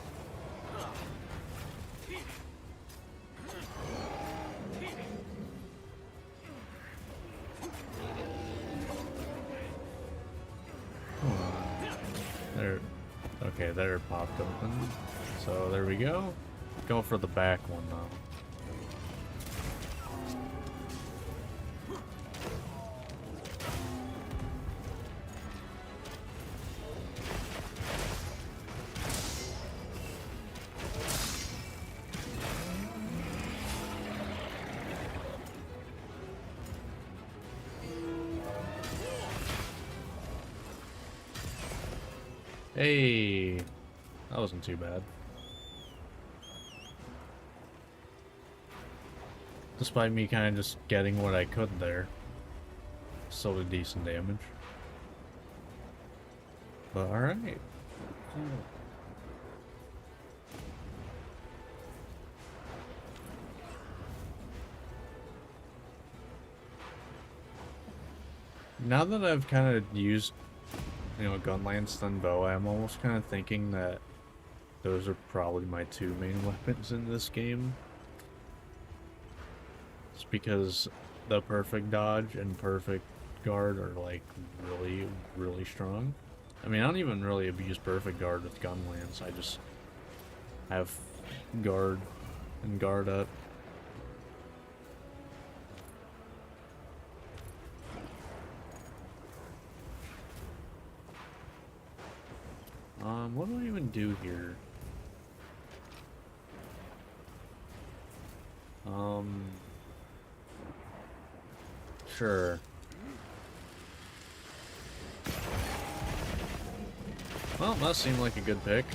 There. Okay, there it popped open. So there we go. Go for the back one though. Hey, that wasn't too bad. Despite me kind of just getting what I could there. Still did decent damage. But alright. Now that I've kind of used, you know, Gunlance and Bow, I'm almost kind of thinking that those are probably my two main weapons in this game. It's because the perfect dodge and perfect guard are like really, really strong. I mean, I don't even really abuse perfect guard with Gunlance. I just have guard and guard up. What do I even do here? Sure. Well, that seemed like a good pick.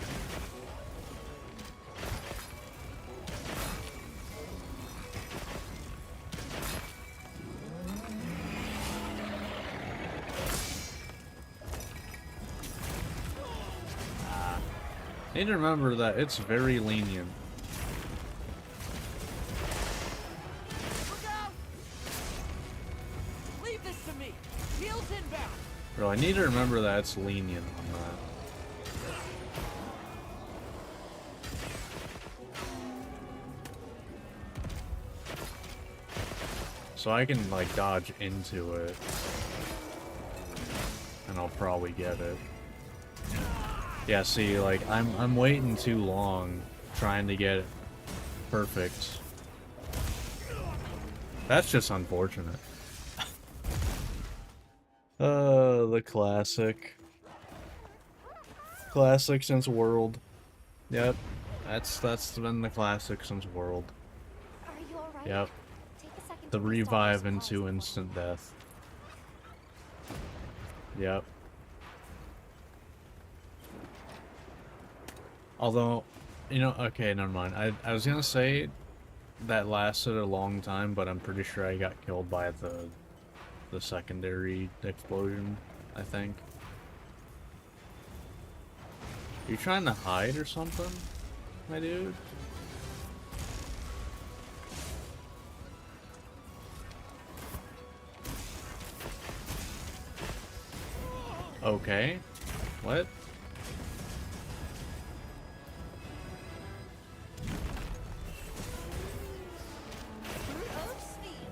Need to remember that it's very lenient. Look out! Leave this to me. Heels inbound. Bro, I need to remember that it's lenient on that. So I can, like, dodge into it. And I'll probably get it. Yeah, see, like, I'm waiting too long trying to get it perfect. That's just unfortunate. The classic. Classic since World. Yep. That's been the classic since World. Are you alright? Yep. Take a second The to restore revive those into calls. instant death. Yep. Although, you know, okay, never mind. I was gonna say that lasted a long time, but I'm pretty sure I got killed by the secondary explosion, I think. You trying to hide or something, my dude? Okay. What? Fruit of Steam.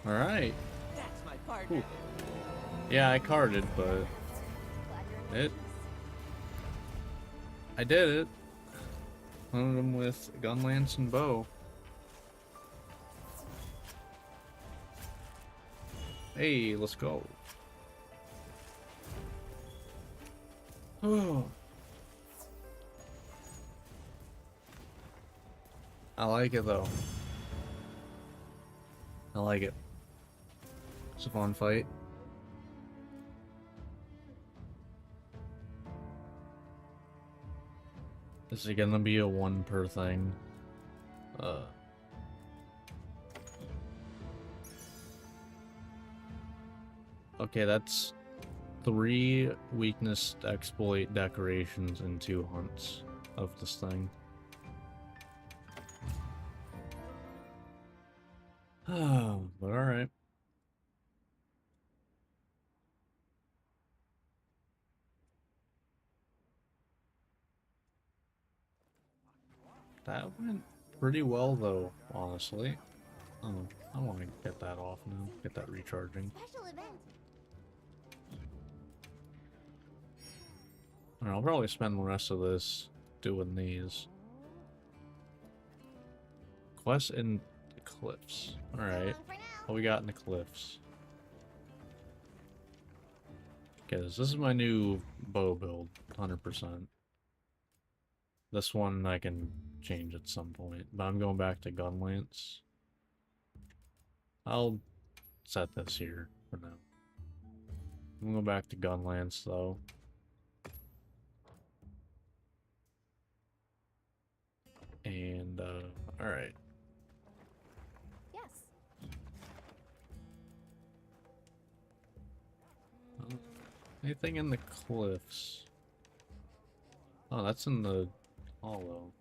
Alright. That's my partner. Ooh. Yeah, I carded, but Glad you're in it. I did it. Hunted him with gun, lance, and bow. Hey, let's go. Oh. I like it though. I like it. It's a fun fight. This is gonna be a one per thing. Okay, that's 3 weakness exploit decorations and 2 hunts of this thing. Oh, but alright. That went pretty well though, honestly. Oh, I want to get that off now. Get that recharging. Special event. And I'll probably spend the rest of this doing these. Quest in the cliffs. Alright. So long for now. What we got in the cliffs? Because this is my new bow build, 100%. This one I can change at some point, but I'm going back to gun lance. I'll set this here for now. I'm going back to gun lance though. And alright. Yes. Anything in the cliffs? Oh, that's in the hollow.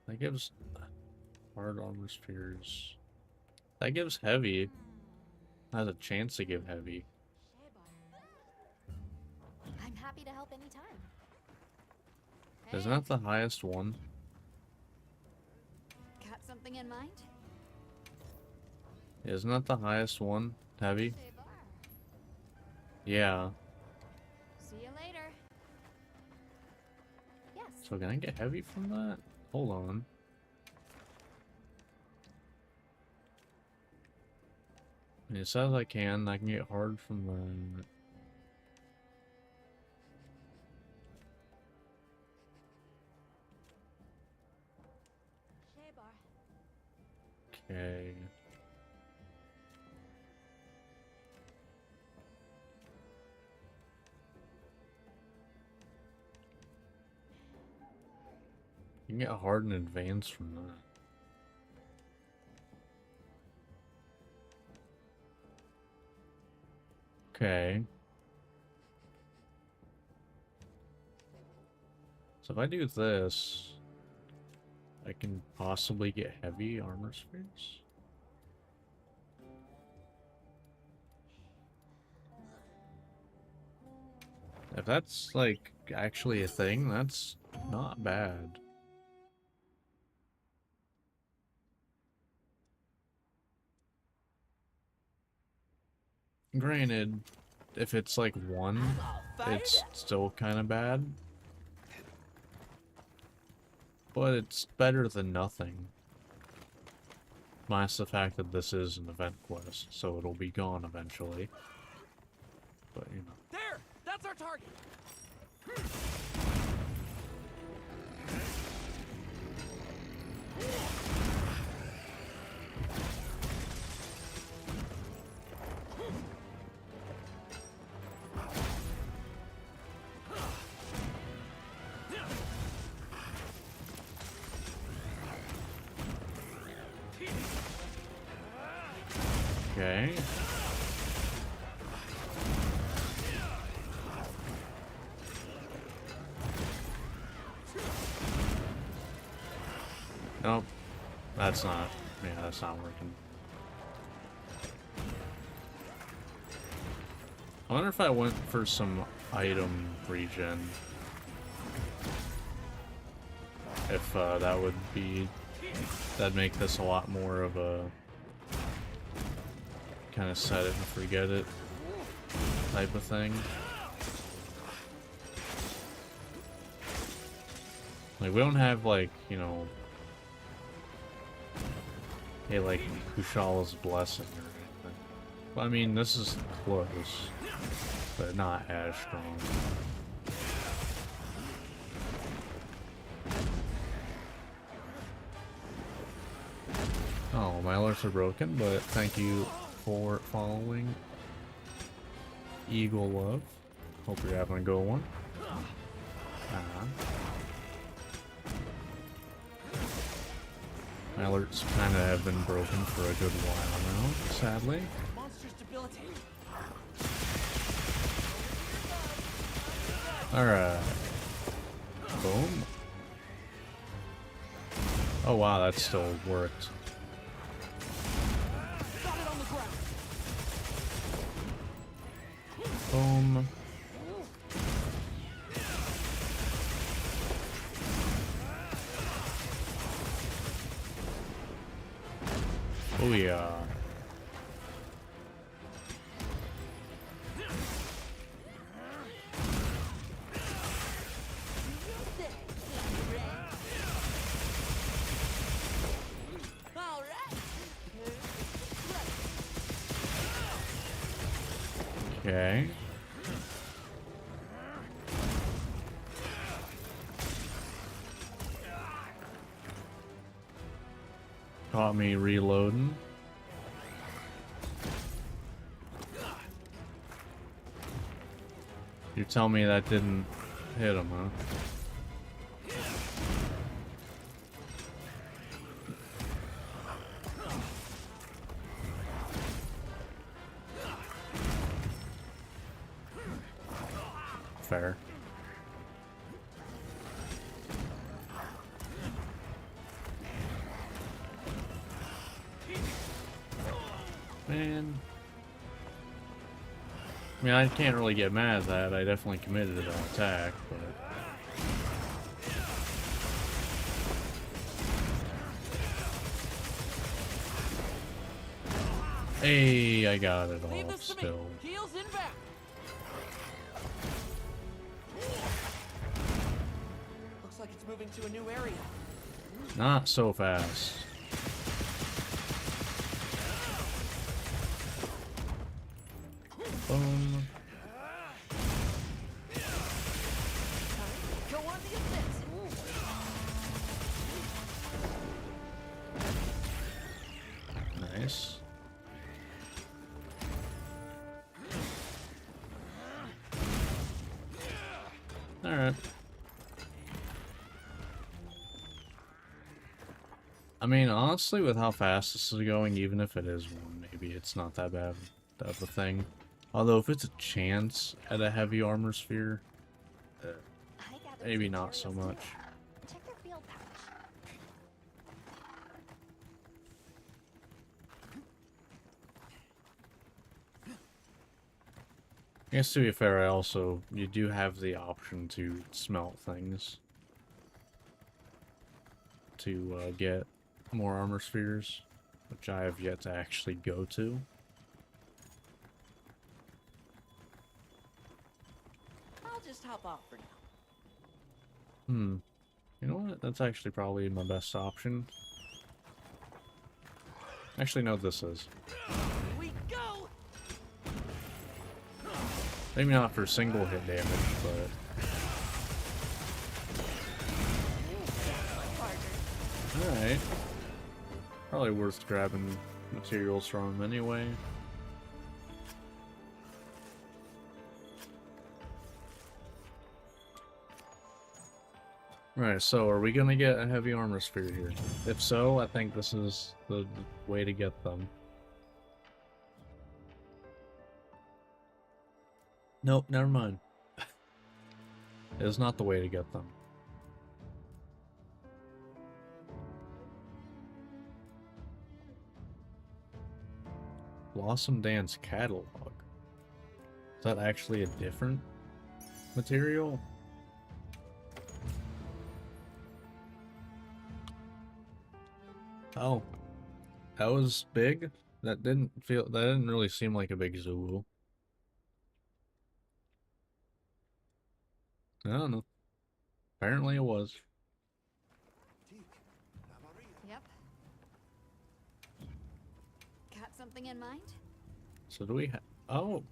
That gives hard armor spheres. That gives heavy. Has a chance to give heavy. I'm happy to help anytime. Isn't that the highest one? Got something in mind? Isn't that the highest one? Heavy? Hey, Bar. Yeah. See you later. Yes. So can I get heavy from that? Hold on. It says I can get hard from that. Hey, Bar. Okay. You can get hard and advanced from that. Okay. So if I do this, I can possibly get heavy armor spheres. If that's like actually a thing, that's not bad. Granted, if it's like one, it's still kind of bad. But it's better than nothing. Minus the fact that this is an event quest, so it'll be gone eventually. But, you know. There! That's our target! Okay. Nope. That's not. Yeah, that's not working. I wonder if I went for some item regen. If that would be. That'd make this a lot more of a. Kind of set it and forget it type of thing. Like, we don't have, like, you know, hey, like, Kushal's Blessing or anything. Well, I mean, this is close, but not as strong. Oh, my alerts are broken, but thank you for following Eagle Love. Hope you're having a good one. My alerts kind of have been broken for a good while now, sadly. Monster's debilitating. Alright. Boom. Oh wow, that still worked. Got it on the ground. Boom. Oh yeah. Okay. Caught me reloading. You tell me that didn't hit him, huh? Fair. Man. I mean, I can't really get mad at that. I definitely committed an attack, but... Hey, I got it Leave all this to me. still. Heels inbound. Looks like it's moving to a new area. Not so fast. Boom. Go on the offensive. Nice. Alright. I mean, honestly, with how fast this is going, even if it is one, maybe it's not that bad of a thing. Although, if it's a chance at a heavy armor sphere, I gathered maybe some not so materials, much. too. Check their field pouch. I guess to be fair, you do have the option to smelt things to get more armor spheres, which I have yet to actually go to. I'll just hop off for now. You know what? That's actually probably my best option. Actually, no, this is. We go! Maybe not for single hit damage, but alright. Probably worth grabbing materials from him anyway. Right, so are we gonna get a heavy armor sphere here? If so, I think this is the way to get them. Nope, never mind. It is not the way to get them. Blossom Dance Catalog. Is that actually a different material? Oh. That was big? That didn't really seem like a big Zulu. I don't know. Apparently it was. Yep. Got something in mind? So do we have... Oh!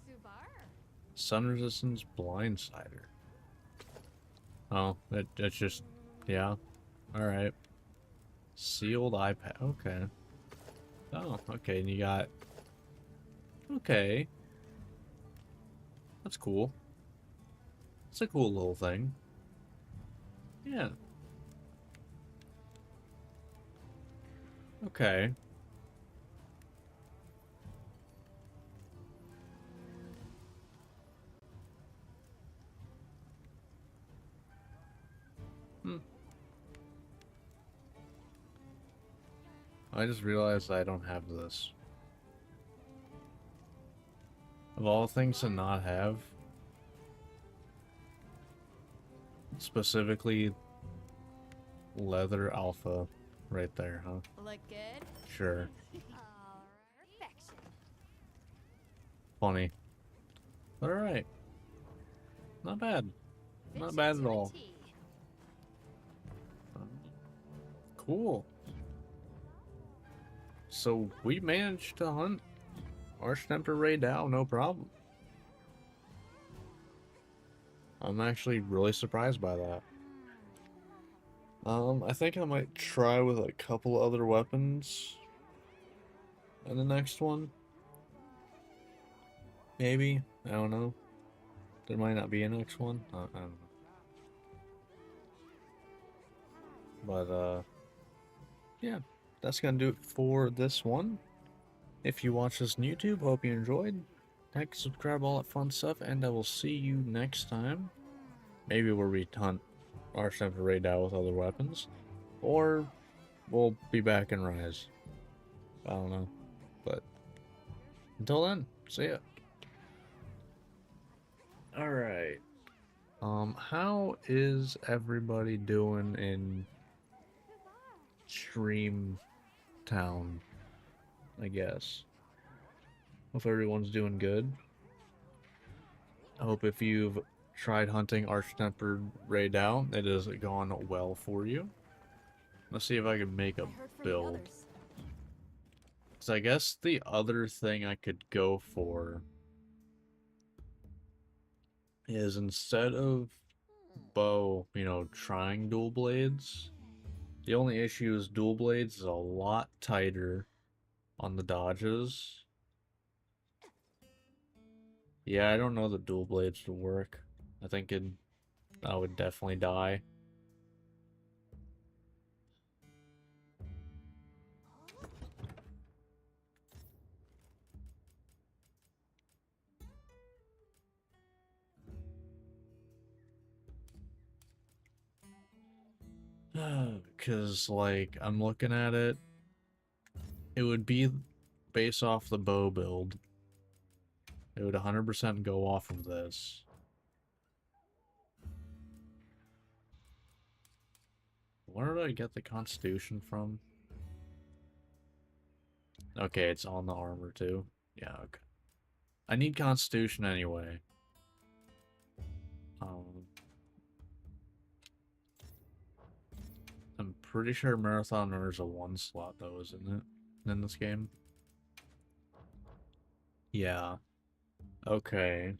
Subar. Sun Resistance Blindsider. Oh, that's just... Yeah. Alright. Sealed iPad. Okay. Oh, okay, and you got... Okay. That's cool. It's a cool little thing. Yeah. Okay. I just realized I don't have this. Of all things to not have, specifically leather alpha right there, huh? Look good? Sure. Perfection. Funny. But alright. Not bad. Not bad at all. Cool. So we managed to hunt Archtemplar Raydau, no problem. I'm actually really surprised by that. I think I might try with a couple other weapons in the next one. Maybe. I don't know. There might not be a next one. I don't know. But, yeah. That's gonna do it for this one. If you watch this on YouTube, hope you enjoyed. Like, subscribe, all that fun stuff, and I will see you next time. Maybe where we hunt Archtemplar Raydau with other weapons. Or we'll be back in Rise. I don't know. But until then, see ya. Alright. How is everybody doing in Stream Town, I guess? Hope everyone's doing good. I hope if you've tried hunting Archtemplar Raydau, it has gone well for you. Let's see if I can make a I heard from the build. others. Because I guess the other thing I could go for is instead of bow, trying dual blades. The only issue is dual blades is a lot tighter on the dodges. Yeah, I don't know the dual blades would work. I think I would definitely die. Because, like, I'm looking at it. It would be based off the bow build. It would 100% go off of this. Where did I get the Constitution from? Okay, it's on the armor too. Yeah, okay. I need Constitution anyway. I'm pretty sure Marathoner is a 1 slot though, isn't it? In this game? Yeah. Okay.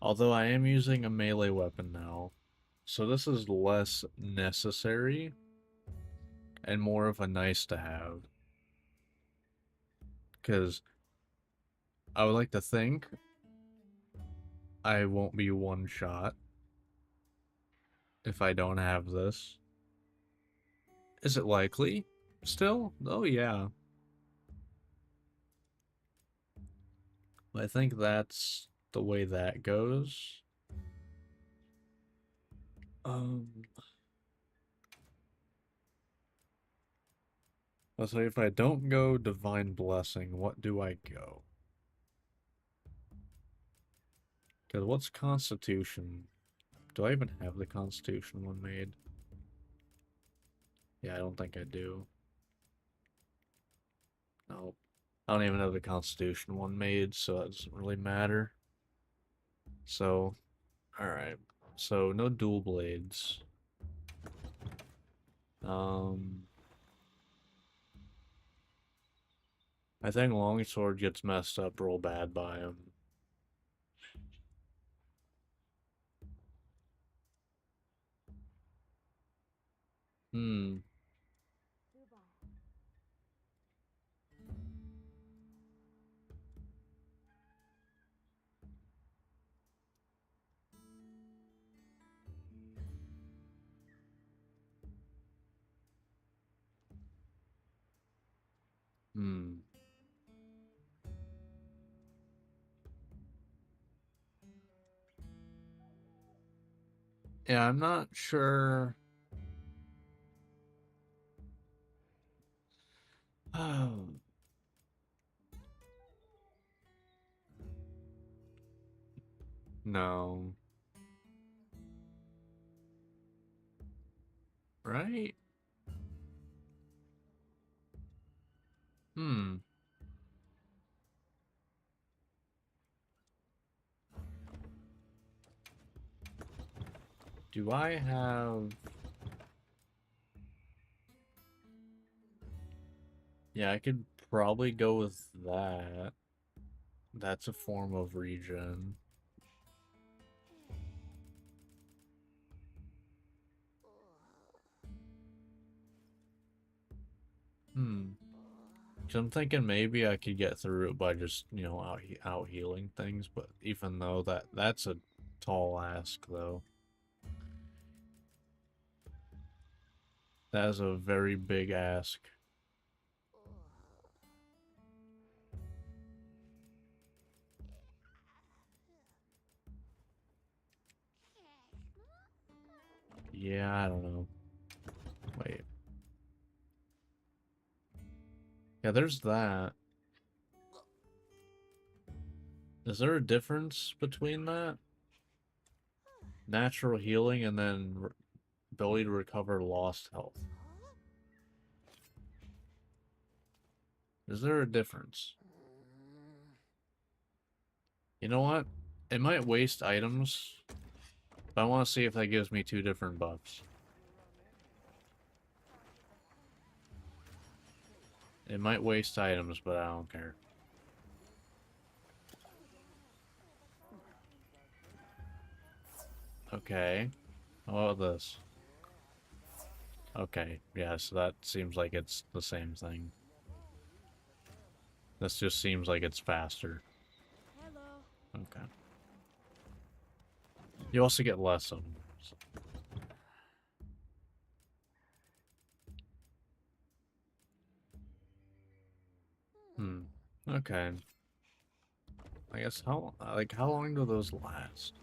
Although I am using a melee weapon now, so this is less necessary and more of a nice to have. Because I would like to think I won't be one shot if I don't have this. Is it likely? Still? Oh yeah. I think that's the way that goes. Let's say if I don't go Divine Blessing, what do I go? Because what's Constitution? Do I even have the Constitution one made? Yeah, I don't think I do. Nope. I don't even have the Constitution one made, so that doesn't really matter. So, alright. So, no dual blades. I think Longsword gets messed up real bad by him. Yeah, I'm not sure. Oh. No. Right? Do I have... Yeah, I could probably go with that. That's a form of regen. So I'm thinking maybe I could get through it by just, you know, out healing things, but even though that's a tall ask though. That is a very big ask. Yeah, I don't know. Wait. Yeah, there's that. Is there a difference between that? Natural healing and then ability to recover lost health. Is there a difference? You know what? It might waste items, but I want to see if that gives me 2 different buffs. It might waste items, but I don't care. Okay. How about this? Okay, yeah, so that seems like it's the same thing. This just seems like it's faster. Hello. Okay. You also get less of them. So. Okay. I guess how long do those last?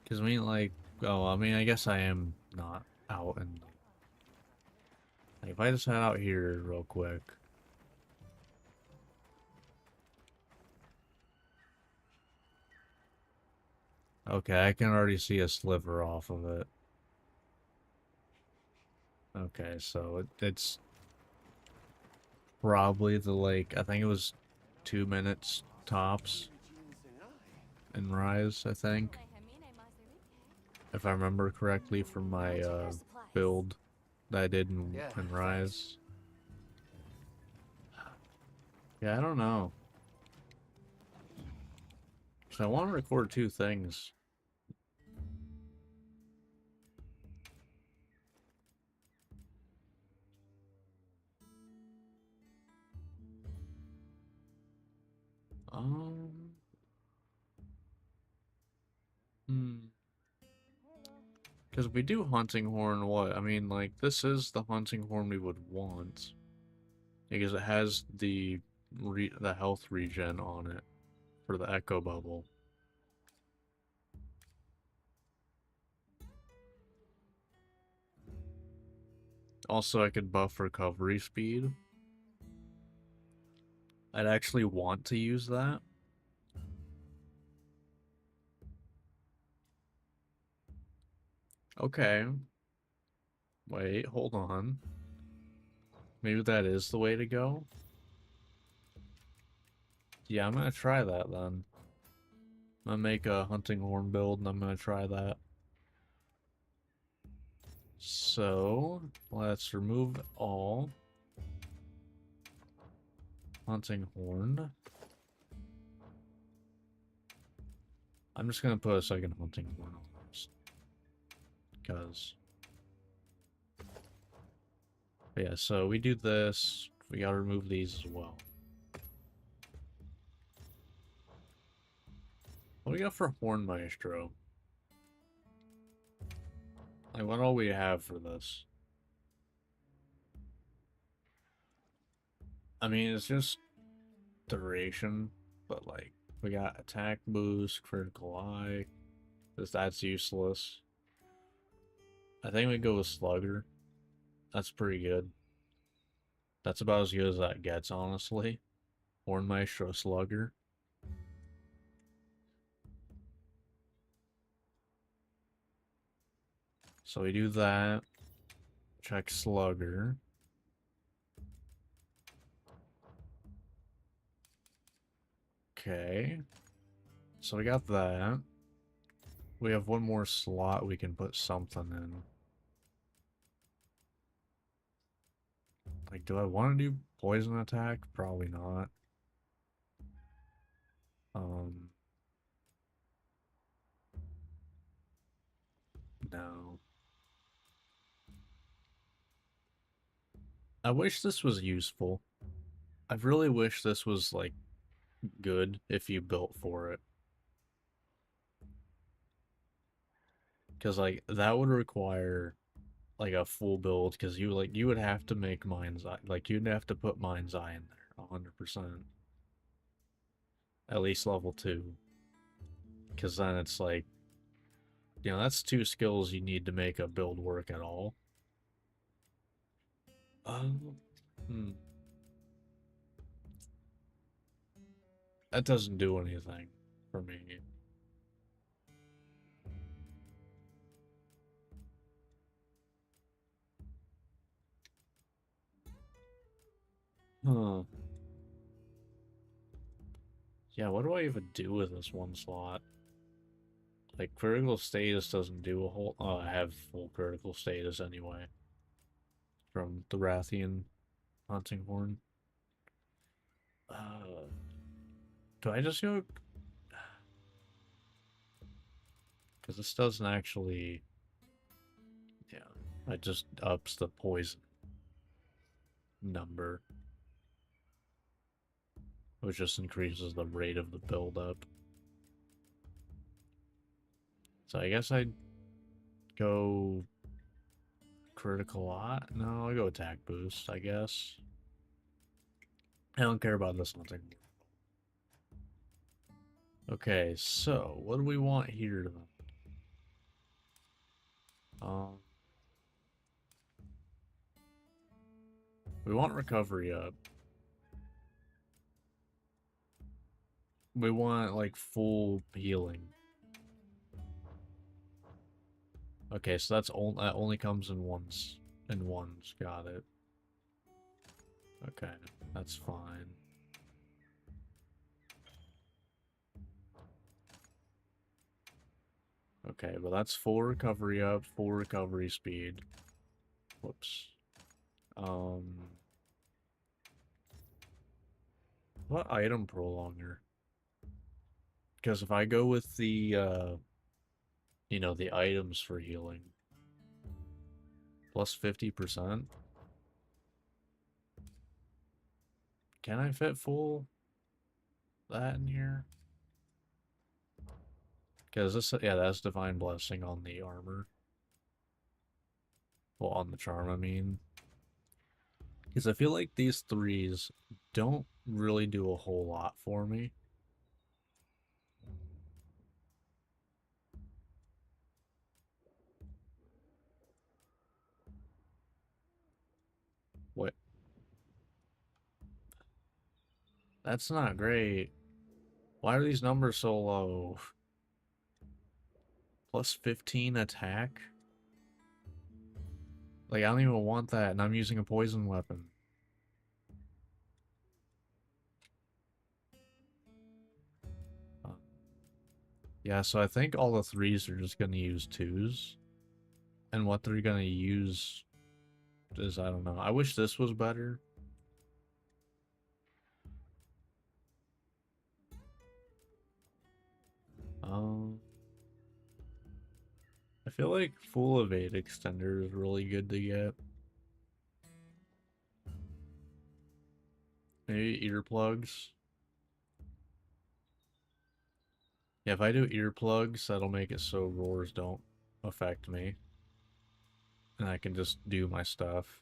Because I mean, like, oh, I mean, I guess I am not out and like, if I just head out here real quick. Okay, I can already see a sliver off of it. Okay, so it's probably the lake. I think it was 2 minutes tops in Rise, I think. If I remember correctly from my build that I did in Rise. Yeah, I don't know. So I want to record two things. Um. Because if we do hunting horn, what? I mean, like, this is the hunting horn we would want. Because it has the health regen on it for the echo bubble. Also, I could buff recovery speed. I'd actually want to use that. Okay. Wait, hold on. Maybe that is the way to go? Yeah, I'm gonna try that then. I'm gonna make a hunting horn build and I'm gonna try that. So, let's remove all. Hunting horn. I'm just gonna put a second hunting horn on this. Because. But yeah, so we do this. We gotta remove these as well. What do we got for Horn Maestro? Like, what all we have for this? I mean, it's just duration, but like, we got attack boost, critical eye. That's useless. I think we go with Slugger. That's pretty good. That's about as good as that gets, honestly. Horn Maestro Slugger. So we do that. Check Slugger. Okay. So we got that. We have one more slot we can put something in. Like, do I want to do poison attack? Probably not. No. I wish this was useful. I really wish this was, like, good if you built for it. Because, like, that would require, like, a full build, because you would have to make Mind's Eye. Like, you'd have to put Mind's Eye in there, 100%. At least level 2. Because then it's like, you know, that's 2 skills you need to make a build work at all. That doesn't do anything for me. Huh. Yeah, what do I even do with this one slot? Like, critical status doesn't do a whole... Oh, I have full critical status anyway. From the Rathian hunting horn. Do I just go... Because this doesn't actually... Yeah, it just ups the poison number. Which just increases the rate of the build-up. So I guess I'd go... Critical eye? No, I'll go attack boost, I guess. I don't care about this hunting. Okay, so what do we want here then? Um, we want recovery up. We want like full healing. Okay, so that only comes in ones. In ones, got it. Okay, that's fine. Okay, but that's full recovery up, full recovery speed. Whoops. What item prolonger? Because if I go with the, you know, the items for healing, plus 50%, can I fit full that in here? Because this, yeah, that's Divine Blessing on the armor. Well, on the charm, I mean. Because I feel like these threes don't really do a whole lot for me. What? That's not great. Why are these numbers so low? Plus 15 attack? Like, I don't even want that, and I'm using a poison weapon. Yeah, so I think all the threes are just gonna use twos. And what they're gonna use is, I don't know. I wish this was better. I feel like full evade extender is really good to get. Maybe earplugs. Yeah, if I do earplugs, that'll make it so roars don't affect me. And I can just do my stuff.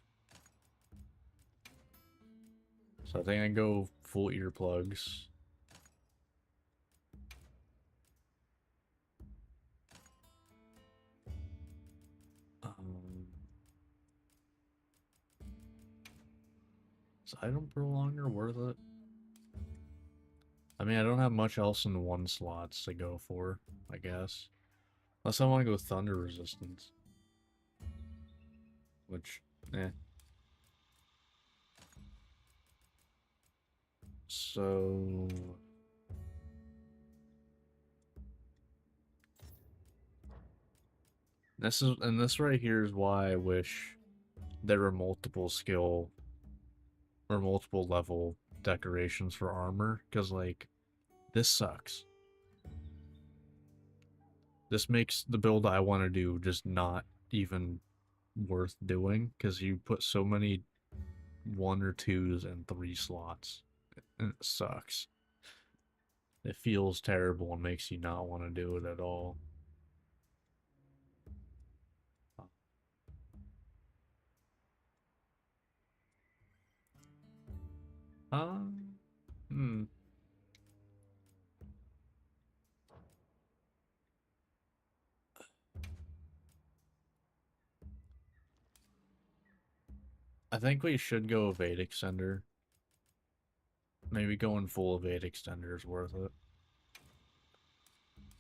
So I think I go full earplugs. Is item prolonger worth it? I mean, I don't have much else in the one slots to go for, I guess. Unless I want to go thunder resistance. Which, eh. So... this right here is why I wish there were multiple skill or multiple level decorations for armor, because like this sucks. This makes the build I want to do just not even worth doing, because you put so many 1 or 2s and 3 slots, and it sucks. It feels terrible and makes you not want to do it at all. Hmm. I think we should go evade extender. Maybe going full evade extender is worth it.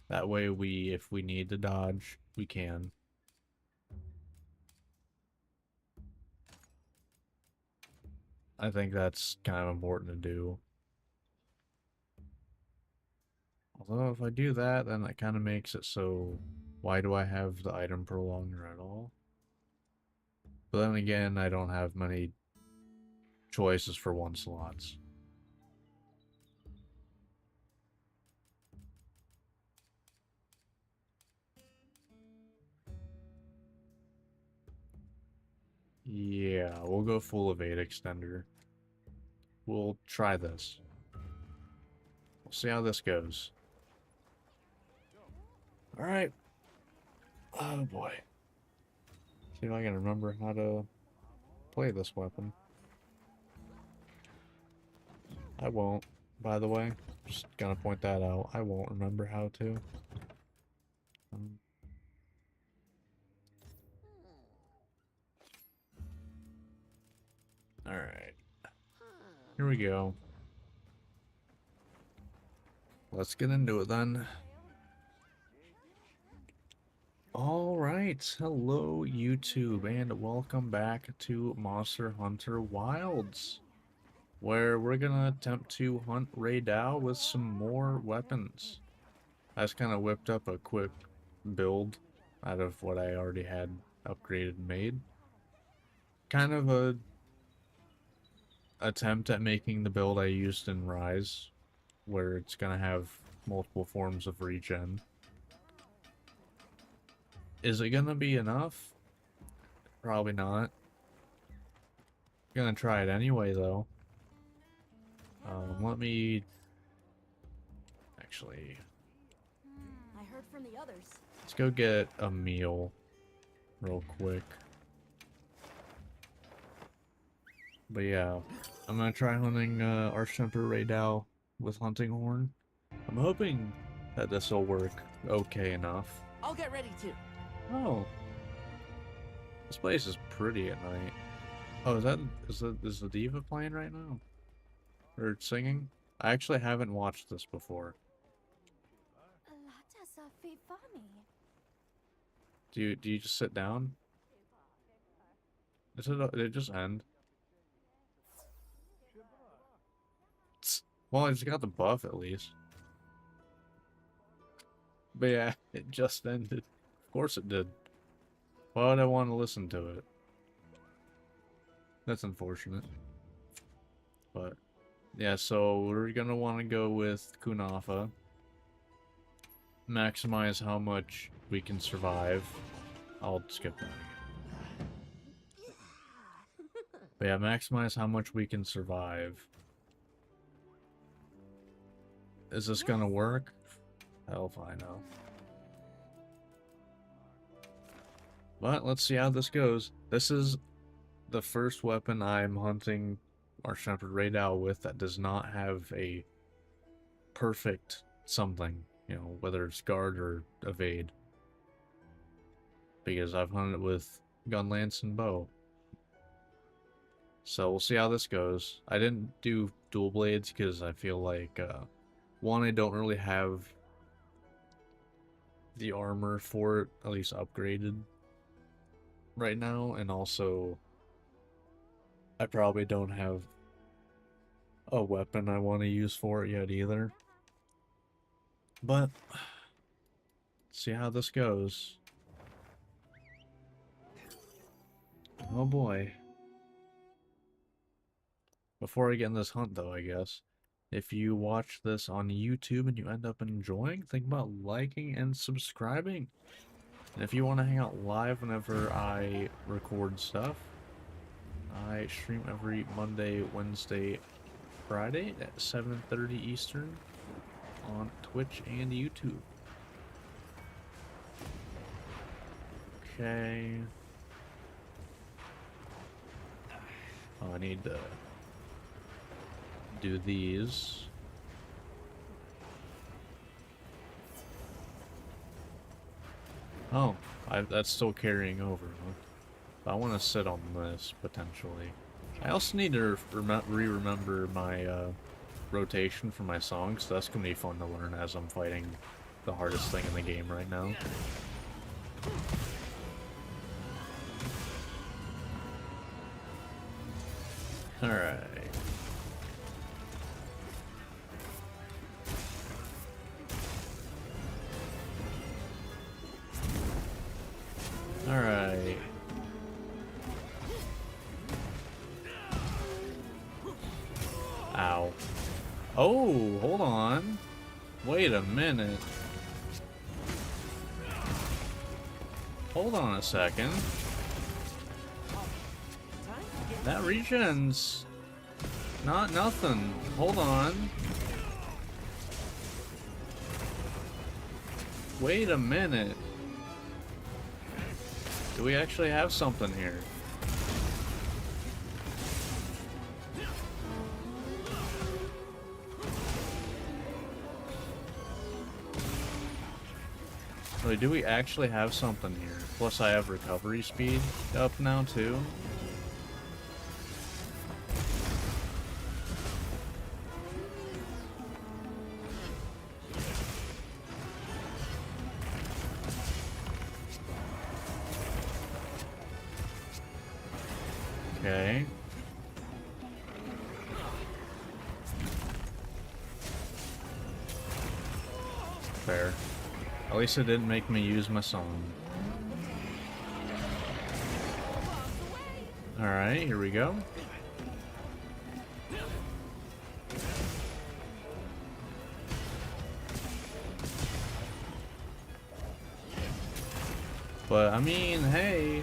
That way if we need to dodge, we can. I think that's kind of important to do. Although if I do that, then that kind of makes it so why do I have the item prolonger at all? But then again, I don't have many choices for 1 slots. Yeah, we'll go full evade extender. We'll try this. We'll see how this goes. Alright. Oh boy. See if I can remember how to play this weapon. I won't, by the way. Just gonna point that out. I won't remember how to. Alright. Here we go. Let's get into it then. Alright, hello YouTube, and welcome back to Monster Hunter Wilds, where we're gonna attempt to hunt Raidou with some more weapons. I just kind of whipped up a quick build out of what I already had upgraded and made. Kind of a attempt at making the build I used in Rise, where it's gonna have multiple forms of regen. Is it gonna be enough? Probably not. Gonna try it anyway though. Let me actually, I heard from the others. let's go get a meal real quick. But yeah, I'm gonna try hunting Archemperor Raidou with Hunting Horn. I'm hoping that this will work okay enough. I'll get ready too. Oh, this place is pretty at night. Oh, is the diva playing right now, or singing? I actually haven't watched this before. Do you just sit down? Did it just end? Well, it's got the buff at least. But yeah, it just ended. Of course it did. Why would I want to listen to it? That's unfortunate. But yeah, so we're gonna want to go with Kunafa. Maximize how much we can survive. I'll skip that again. But yeah, maximize how much we can survive. Is this gonna work? Hell if I know. But let's see how this goes. This is the first weapon I'm hunting Archemperor Raidou with that does not have a perfect something, you know, whether it's guard or evade. Because I've hunted it with gun, lance, and bow. So we'll see how this goes. I didn't do dual blades because I feel like, one, I don't really have the armor for it, at least upgraded right now, and also I probably don't have a weapon I want to use for it yet either. But see how this goes. Oh boy. Before I get in this hunt though, I guess, if you watch this on YouTube and you end up enjoying, think about liking and subscribing. And if you want to hang out live whenever I record stuff, I stream every Monday, Wednesday, Friday at 7:30 Eastern on Twitch and YouTube. Okay. Oh, I need to do these. Oh, that's still carrying over. Huh? I want to sit on this, potentially. I also need to re-remember my rotation for my songs, so that's going to be fun to learn as I'm fighting the hardest thing in the game right now. Alright. Alright. Ow. Oh, hold on. Wait a minute. Hold on a second. That regen's not nothing. Hold on. Wait a minute. Do we actually have something here? Wait, do we actually have something here? Plus I have recovery speed up now too. Okay. Fair. At least it didn't make me use my song. Alright, here we go. But I mean, hey,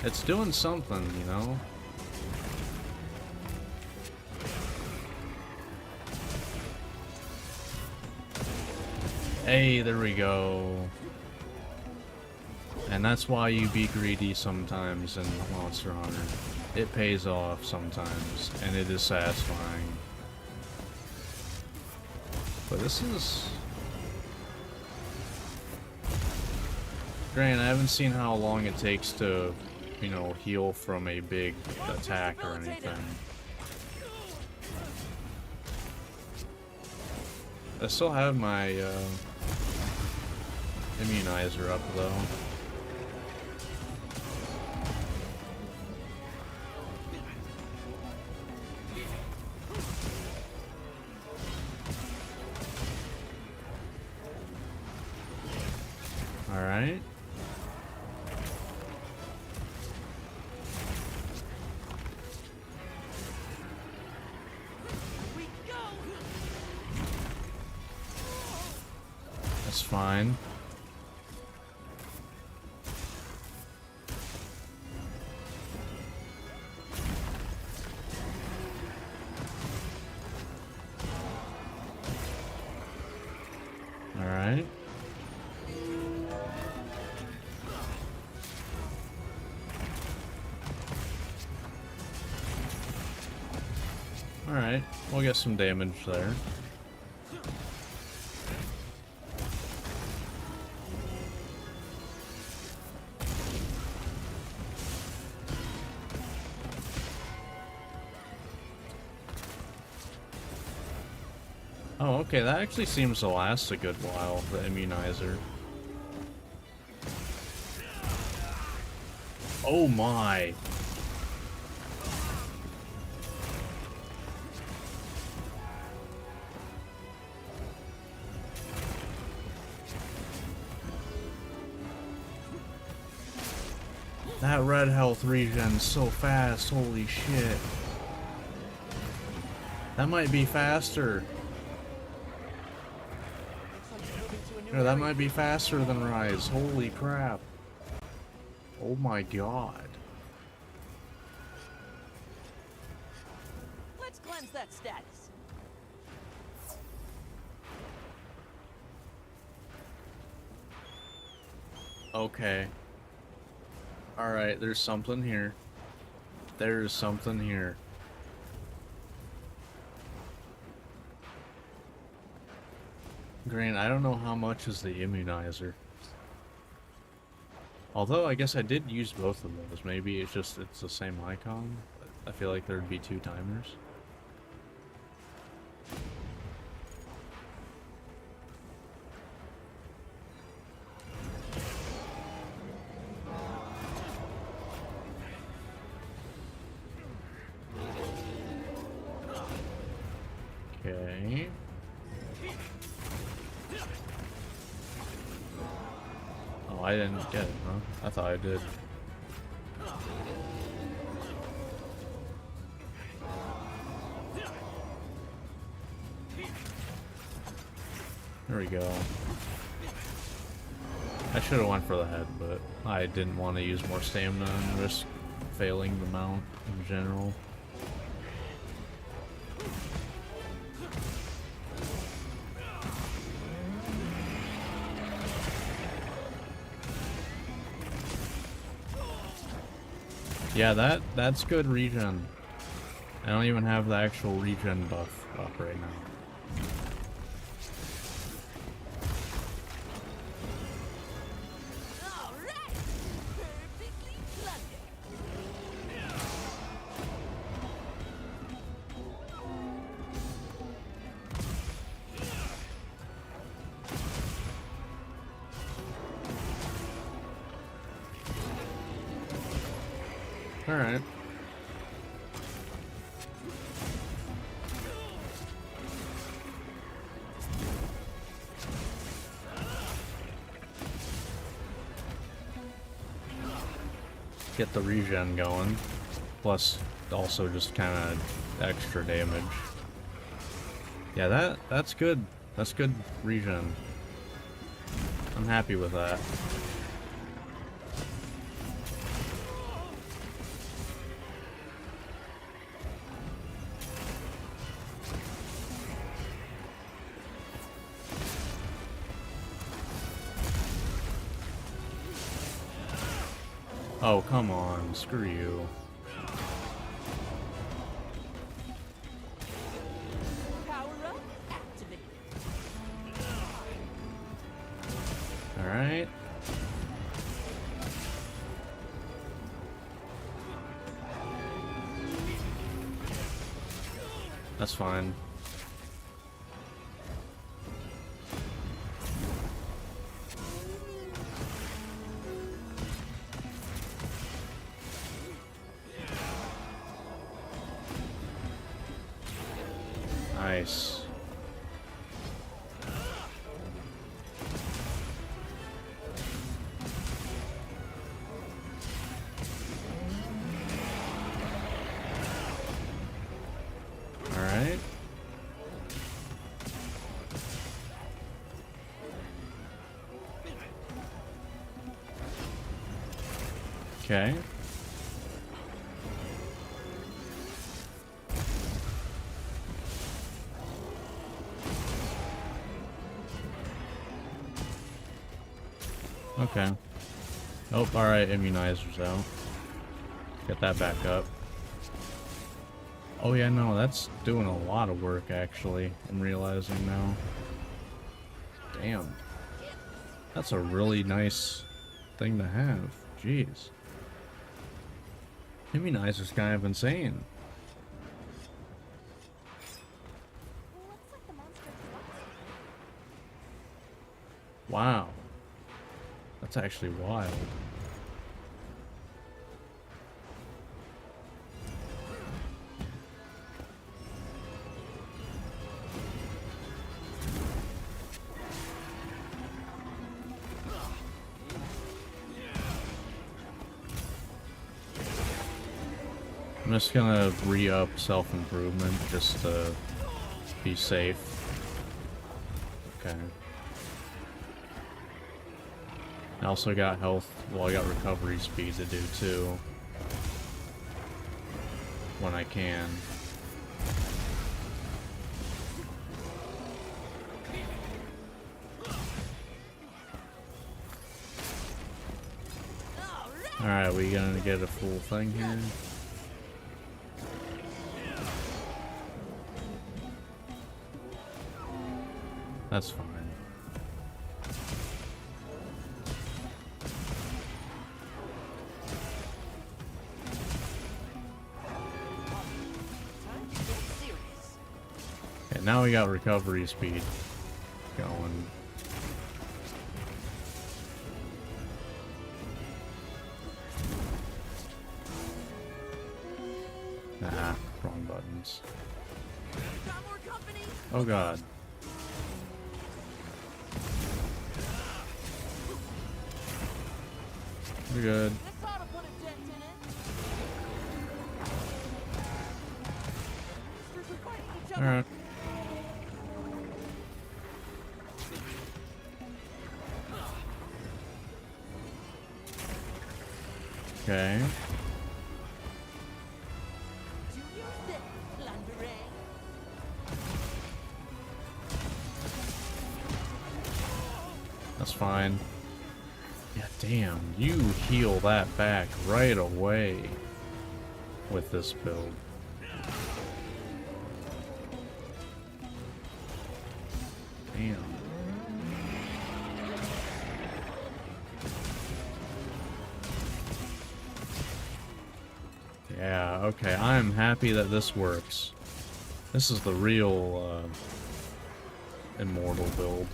it's doing something, you know? Hey, there we go. And that's why you be greedy sometimes in Monster Hunter. It pays off sometimes, and it is satisfying. But this is... Granted, I haven't seen how long it takes to, you know, heal from a big attack or anything. I still have my immunizer up though. All right. That's fine. All right. All right. We'll get some damage there. Oh, okay, that actually seems to last a good while, the immunizer. Oh my! That red health regen's so fast, holy shit. That might be faster. No, that might be faster than Rise. Holy crap. Oh my god. Let's cleanse that status. Okay. Alright, there's something here. There's something here. Grant, I don't know how much is the immunizer. Although, I guess I did use both of those. Maybe it's just, it's the same icon. I feel like there'd be 2 timers. Okay. Oh, I didn't get it, huh? I thought I did. There we go. I should have went for the head, but I didn't want to use more stamina and risk failing the mount in general. Yeah, that's good regen. I don't even have the actual regen buff up right now. All right. Perfectly plundered. Alright. Get the regen going. Plus, also just kind of extra damage. Yeah, that's good. That's good regen. I'm happy with that. Oh, come on. Screw you. Power up, activate. Alright. That's fine. Nice. All right. Okay. Okay. Oh, alright, immunizers out. Get that back up. Oh yeah, no, that's doing a lot of work actually, I'm realizing now. Damn. That's a really nice thing to have. Jeez. Immunizer's kind of insane. Looks like the monster exhausted. Wow. That's actually wild. I'm just gonna re-up self-improvement just to be safe. Okay. I also got health, well I got recovery speed to do too. When I can. Alright, we gonna get a full thing here? That's fine. Time to get serious. Okay, now we got recovery speed going. Ah, wrong buttons. Got more company? Oh god. We're good. This ought to put a dent in it. Monsters are fighting each other. Alright. Okay. Do your thing, Plunderer. That's fine. Yeah, damn. You heal that back right away with this build. Damn. Yeah, okay. I'm happy that this works. This is the real immortal build.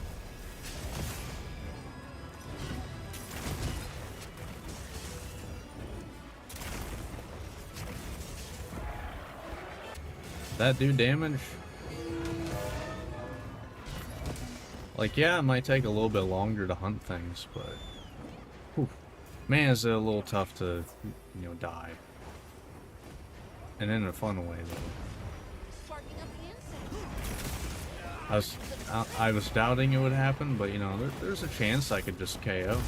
that do damage? Like, yeah, it might take a little bit longer to hunt things, but whew, man, is it a little tough to, you know, die. And in a fun way, though. Sparking up the insect. I was doubting it would happen, but you know, there's a chance I could just KO.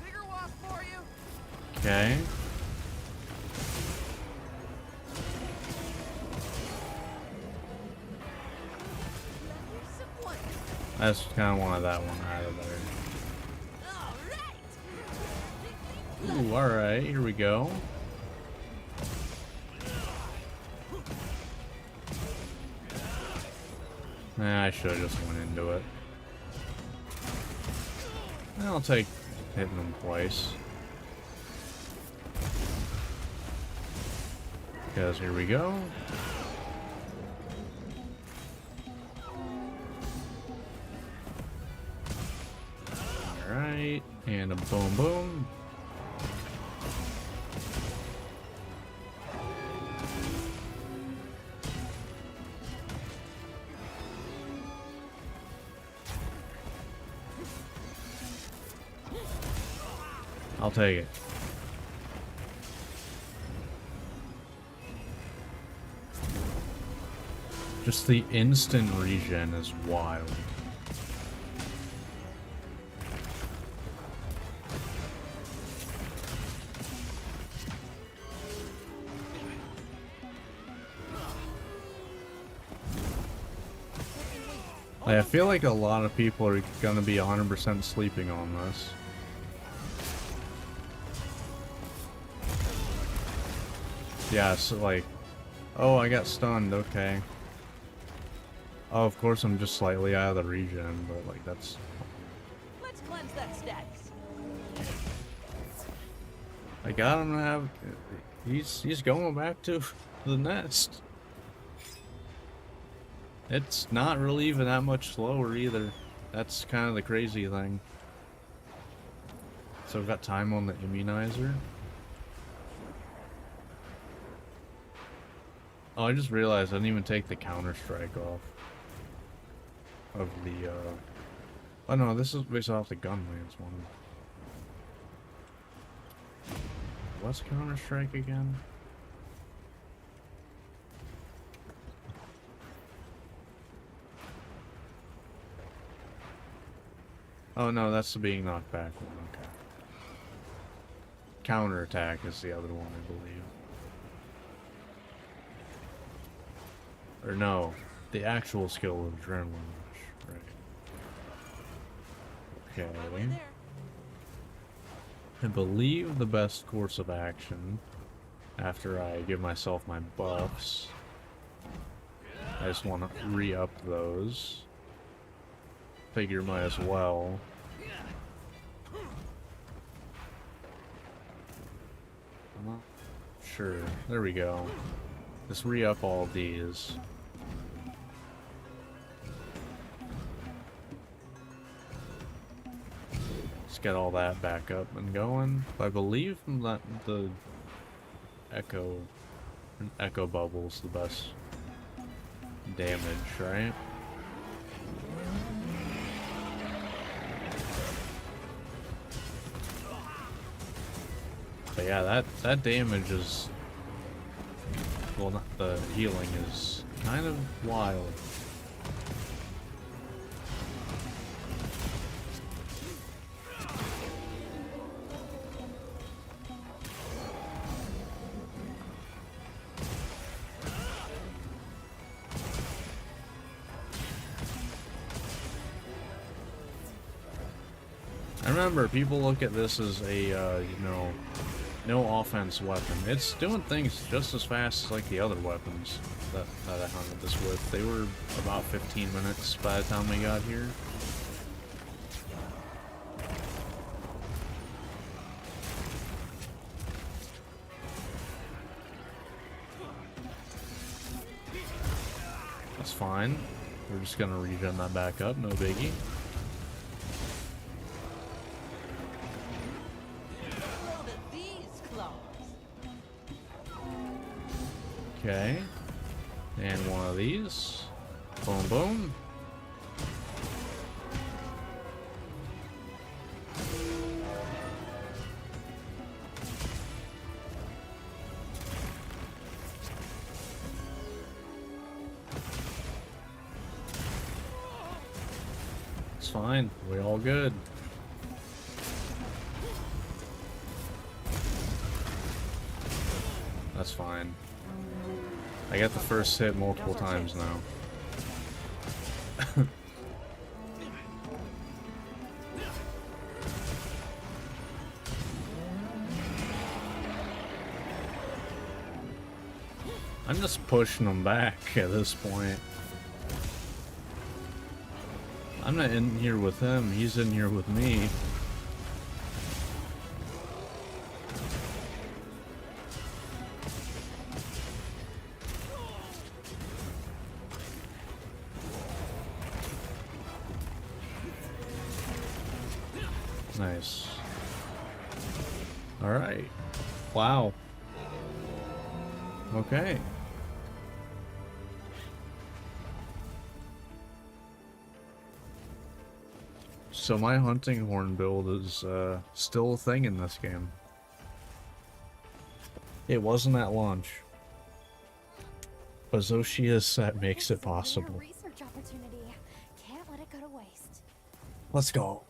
Bigger wasp for you. Okay. I just kind of wanted that one out of there. Ooh, alright, here we go. Nah, I should have just went into it. I'll take hitting them twice. Because here we go. Alright, and a boom boom. I'll take it. Just the instant regen is wild. Like, I feel like a lot of people are gonna be 100% sleeping on this. Yeah, so like, oh, I got stunned, okay. Oh, of course I'm just slightly out of the regen, but like that's... Let's cleanse that status. I got him to have... He's going back to the nest. It's not really even that much slower either. That's kind of the crazy thing. So I've got time on the immunizer. Oh, I just realized I didn't even take the Counter-Strike off. Of the, Oh no, this is based off the Gunlance one. What's Counter-Strike again? Oh no, that's the being knocked back one, okay. Counterattack is the other one, I believe. Or no, the actual skill of Adrenaline Rush, right. Okay. On my way there. I believe the best course of action, after I give myself my buffs, I just want to re-up those. Figure might as well. I'm not sure. There we go. Just re-up all of these. Let's get all that back up and going. I believe that the echo bubble's the best damage, right? But yeah, that damage is, well, not the healing is kind of wild. I remember people look at this as a, you know, no offense weapon. It's doing things just as fast as like the other weapons that I hunted this with. They were about 15 minutes by the time we got here. That's fine. We're just gonna regen that back up, no biggie. Roll to these claws. Okay. And one of these. Boom, boom. It's fine. We're all good. That's fine. I got the first hit multiple times now. I'm just pushing them back at this point. I'm not in here with him, he's in here with me. Nice. Alright. Wow. Okay. So my hunting horn build is still a thing in this game. It wasn't at launch. But Zoshia's set makes it possible. Research opportunity. Can't let it go to waste. Let's go.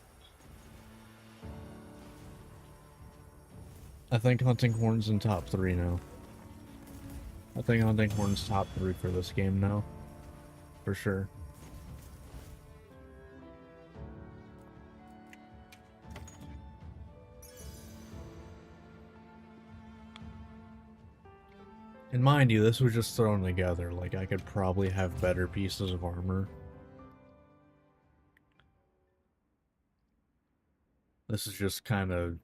I think hunting horn's in top 3 now. I think hunting horn's top 3 for this game now. For sure. And mind you, this was just thrown together. Like, I could probably have better pieces of armor. This is just kind of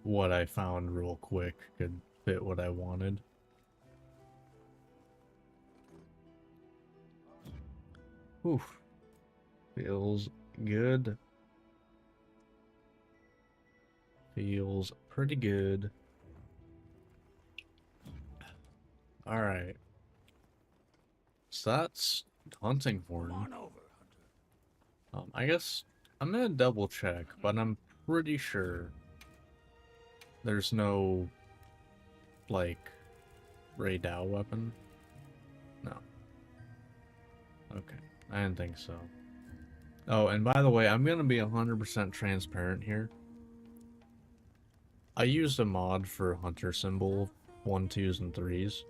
what I found real quick. Could fit what I wanted. Oof. Feels good. Feels pretty good. Alright. So that's hunting horn. Come on over, Hunter. I guess I'm gonna double check, but I'm pretty sure there's no, like, Ray Dow weapon. No. Okay. I didn't think so. Oh, and by the way, I'm gonna be 100% transparent here. I used a mod for Hunter Symbol 1, 2s, and 3s.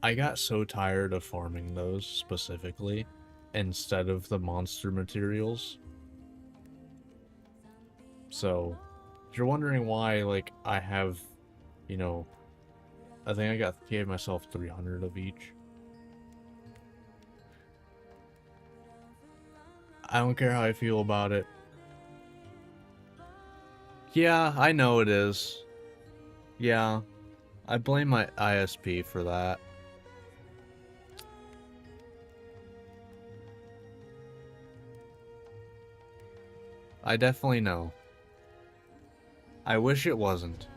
I got so tired of farming those specifically instead of the monster materials. So, if you're wondering why, like, I have, you know, I think gave myself 300 of each. I don't care how I feel about it. Yeah, I know it is. Yeah, I blame my ISP for that. I definitely know. I wish it wasn't.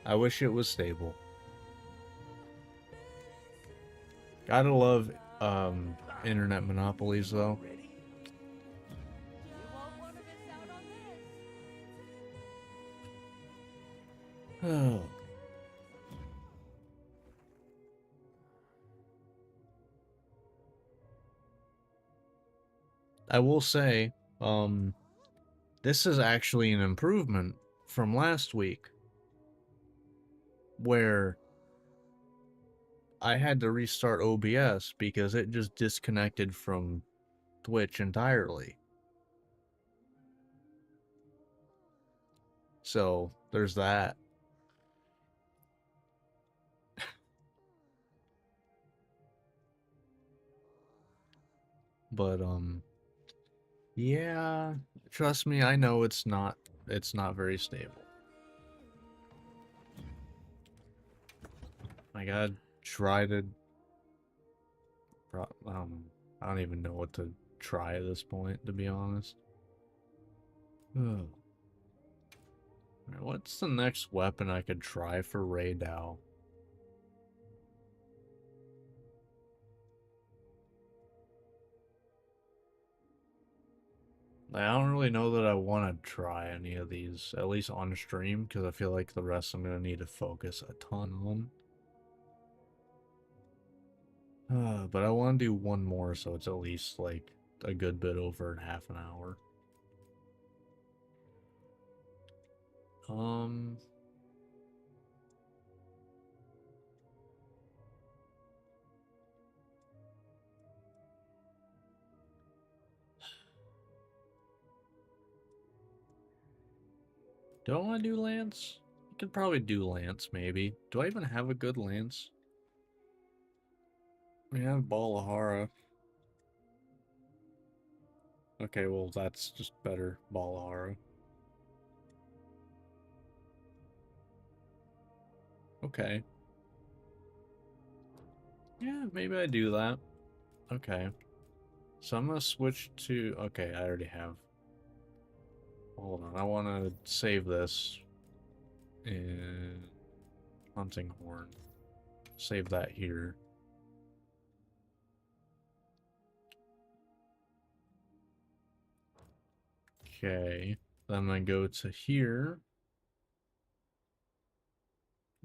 I wish it was stable. Gotta love internet monopolies though. You won't want to miss out on this. Oh. I will say, this is actually an improvement from last week, where I had to restart OBS because it just disconnected from Twitch entirely. So, there's that. But, yeah, trust me, I know it's not very stable. I gotta Trided. I don't even know what to try at this point, to be honest. Ugh. Alright, what's the next weapon I could try for Ray Dow? I don't really know that I want to try any of these, at least on stream, because I feel like the rest I'm going to need to focus a ton on. But I want to do one more, so it's at least like a good bit over half an hour. Do I want to do Lance? I could probably do Lance, maybe. Do I even have a good Lance? We have Balahara. Okay, well, that's just better. Balahara. Okay. Yeah, maybe I do that. Okay. So I'm gonna switch to... Okay, I already have. Hold on, I want to save this in Hunting Horn. Save that here. Okay, then I'm gonna go to here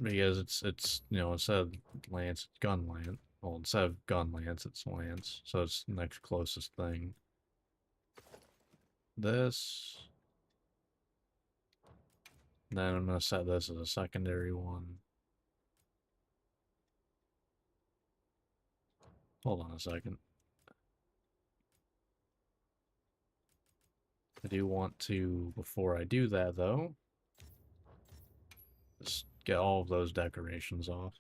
because it's you know, instead of Lance, it's Gun Lance. Well, instead of Gun Lance, it's Lance, so it's the next closest thing. This. Then I'm gonna set this as a secondary one. Hold on a second. I do want to, before I do that though, just get all of those decorations off.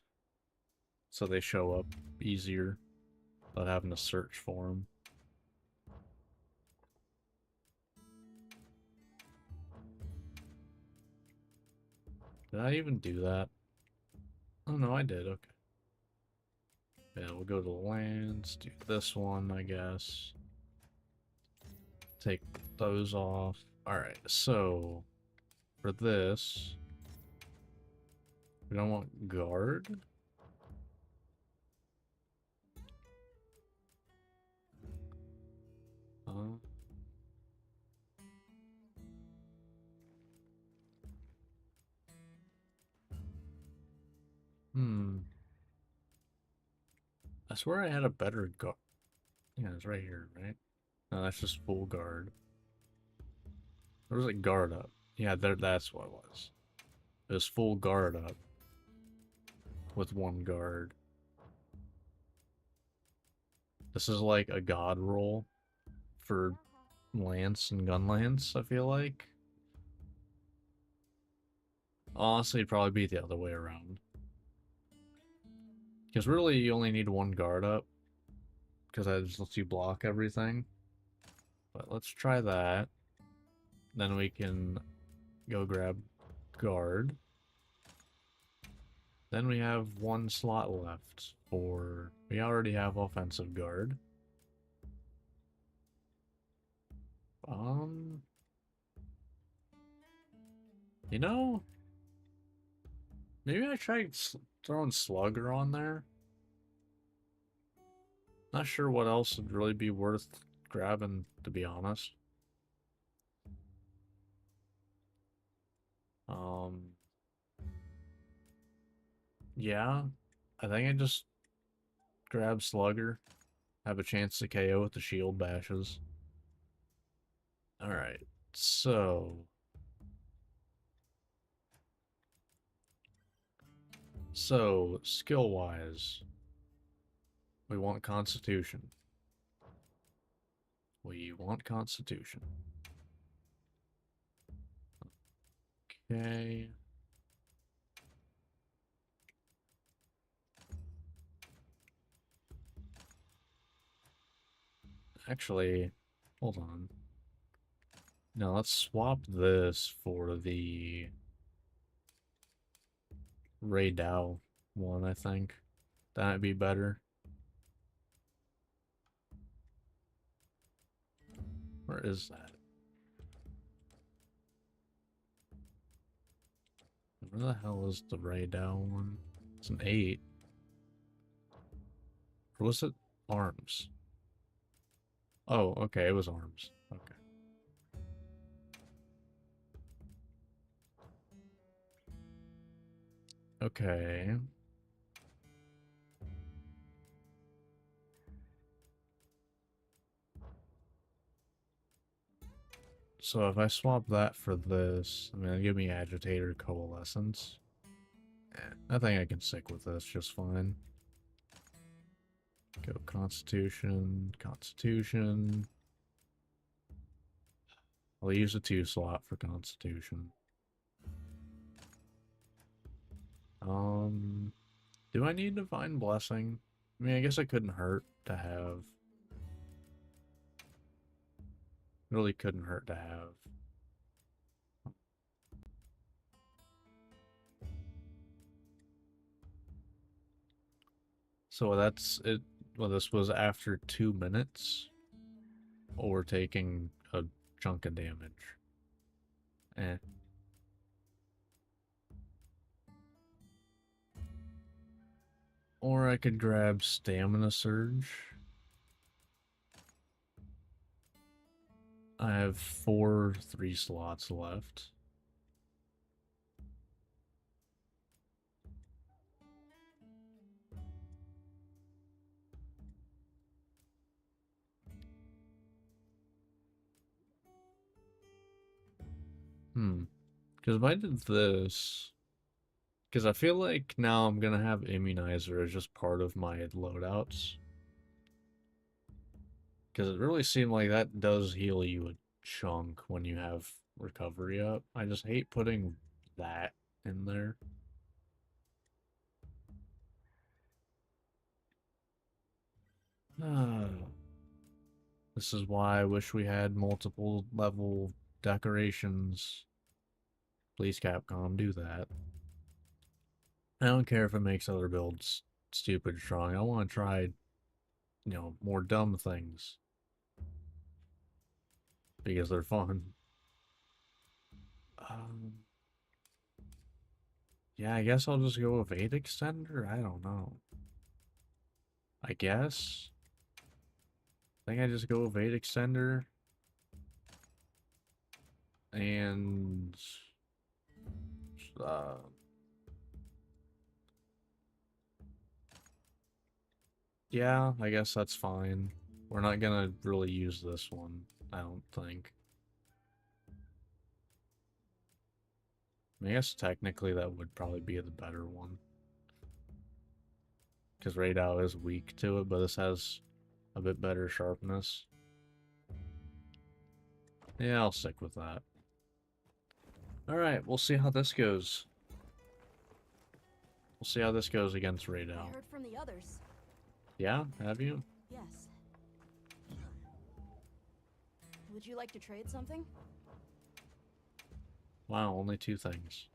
So they show up easier without having to search for them. Did I even do that? Oh no, I did, okay. Yeah, we'll go to lands, do this one, I guess. Take those off. Alright, so for this, we don't want guard. I swear I had a better guard. Yeah, it's right here, right? No, that's just full guard. Or was it guard up? Yeah, that's what it was. It was full guard up. With one guard. This is like a god roll for Lance and Gun Lance, I feel like. Honestly, it'd probably be the other way around. Because really, you only need one guard up. Because that just lets you block everything. But let's try that. Then we can go grab guard. Then we have one slot left for... We already have offensive guard. You know... Maybe I tried throwing Slugger on there. Not sure what else would really be worth grabbing, to be honest. Yeah, I think I just grab Slugger. Have a chance to KO with the shield bashes. Alright, so... skill-wise, we want Constitution. We want Constitution. Okay. Actually, hold on. No, let's swap this for the Ray Dow one, I think. That'd be better. Where is that? Where the hell is the Raydell one? It's an 8. Or was it arms? Oh, okay, it was arms. Okay. Okay. So if I swap that for this, I mean, it'll give me Agitator Coalescence. I think I can stick with this just fine. Go Constitution, Constitution. I'll use a 2 slot for Constitution. Do I need Divine Blessing? I mean, I guess it couldn't hurt to have. Really couldn't hurt to have. So that's it. Well, this was after 2 minutes. Or taking a chunk of damage. Eh. Or I could grab Stamina Surge. I have 4 3 slots left. Because if I did this... Because I feel like now I'm going to have Immunizer as just part of my loadouts. Because it really seemed like that does heal you a chunk when you have recovery up. I just hate putting that in there. This is why I wish we had multiple level decorations. Please, Capcom, do that. I don't care if it makes other builds stupid strong. I want to try, you know, more dumb things. Because they're fun. Yeah, I guess I'll just go with 8 Extender? I don't know. I guess? I think I just go with 8 Extender. And... yeah, I guess that's fine. We're not gonna really use this one, I don't think. I guess technically that would probably be the better one. Because Raydell is weak to it, but this has a bit better sharpness. Yeah, I'll stick with that. Alright, we'll see how this goes. We'll see how this goes against Raydell. I heard from the others. Yeah, have you? Yes. Would you like to trade something? Wow, only 2 things.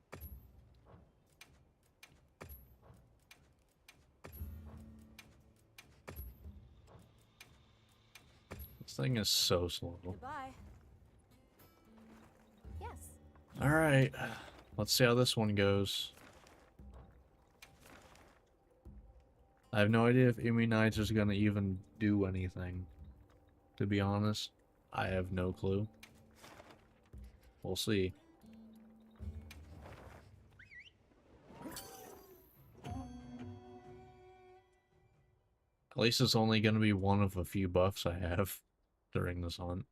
This thing is so slow. Goodbye. Yes. Alright, let's see how this one goes. I have no idea if Immunizer's gonna even do anything. To be honest, I have no clue. We'll see. At least it's only gonna be one of a few buffs I have during this hunt.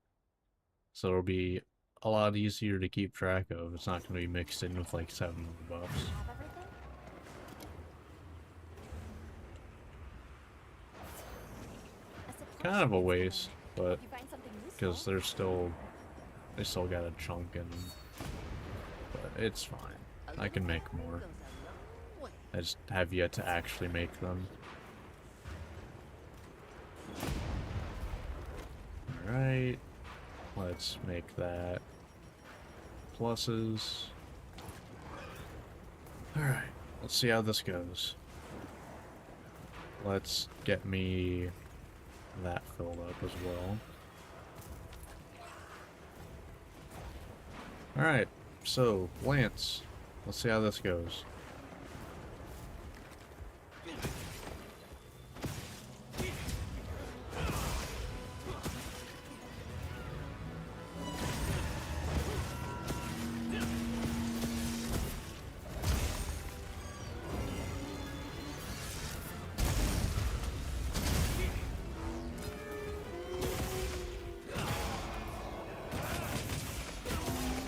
So it'll be a lot easier to keep track of. It's not gonna be mixed in with like 7 more buffs. Have everything? Kind of a waste, but Did you find something because useful? they still got a chunk in them. But it's fine. I can make more. I just have yet to actually make them. Alright. Let's make that. Pluses. Alright. Let's see how this goes. let's get me that filled up as well. Alright, so, Lance, let's see how this goes.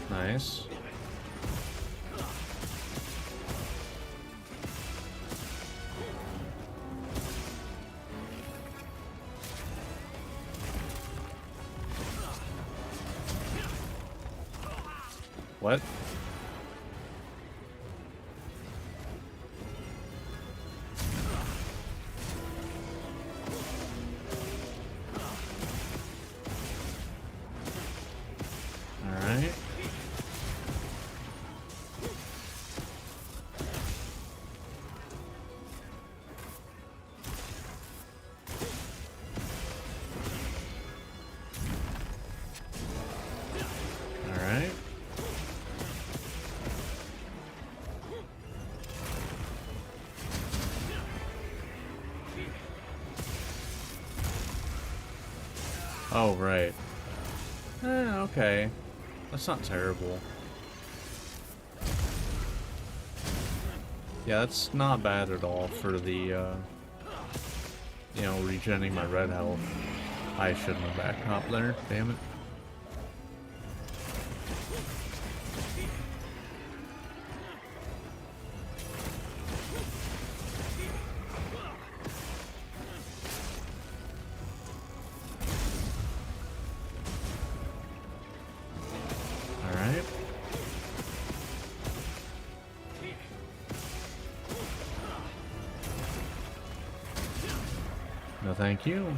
Nice. What? All right. All right. Oh, right. Okay. That's not terrible. Yeah, that's not bad at all for the, you know, regenerating my red health. I shouldn't have backed up there, damn it. Alright. No, thank you.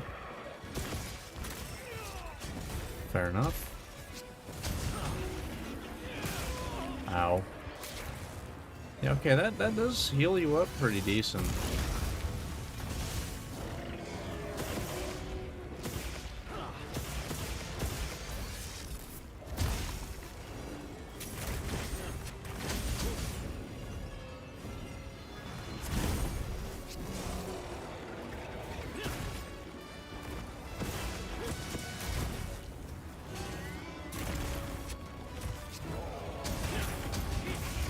Fair enough. Ow. Yeah, okay, that does heal you up pretty decent.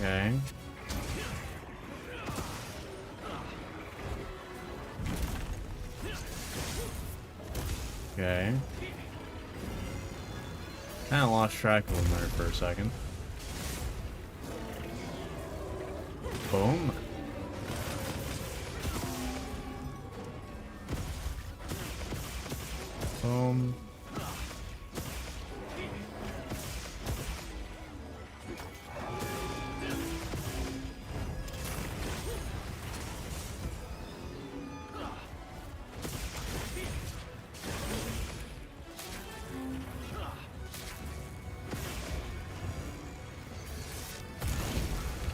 Okay. Okay. Kinda lost track of him there for a second. Boom. Boom.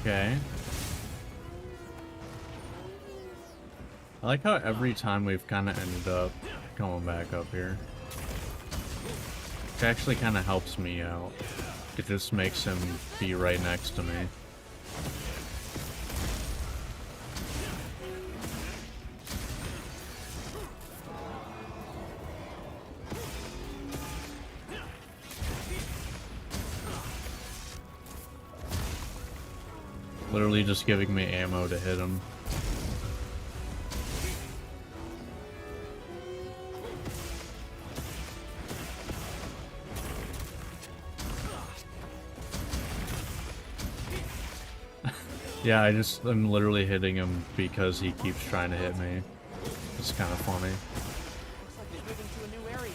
Okay. I like how every time we've kind of ended up going back up here. It actually kind of helps me out. It just makes him be right next to me. Literally just giving me ammo to hit him. Yeah, I'm literally hitting him because he keeps trying to hit me. It's kind of funny. Looks like he's moving to a new area.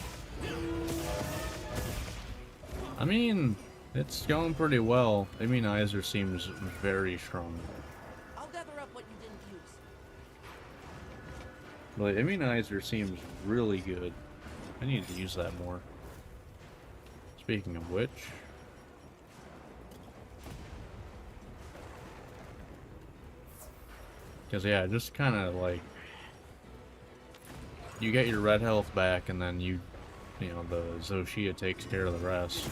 I mean, it's going pretty well. Immunizer seems very strong. I'll gather up what you didn't use. But Immunizer seems really good. I need to use that more. Speaking of which... Because, yeah, just kind of, like, you get your red health back, and then you know, the Zoshia takes care of the rest.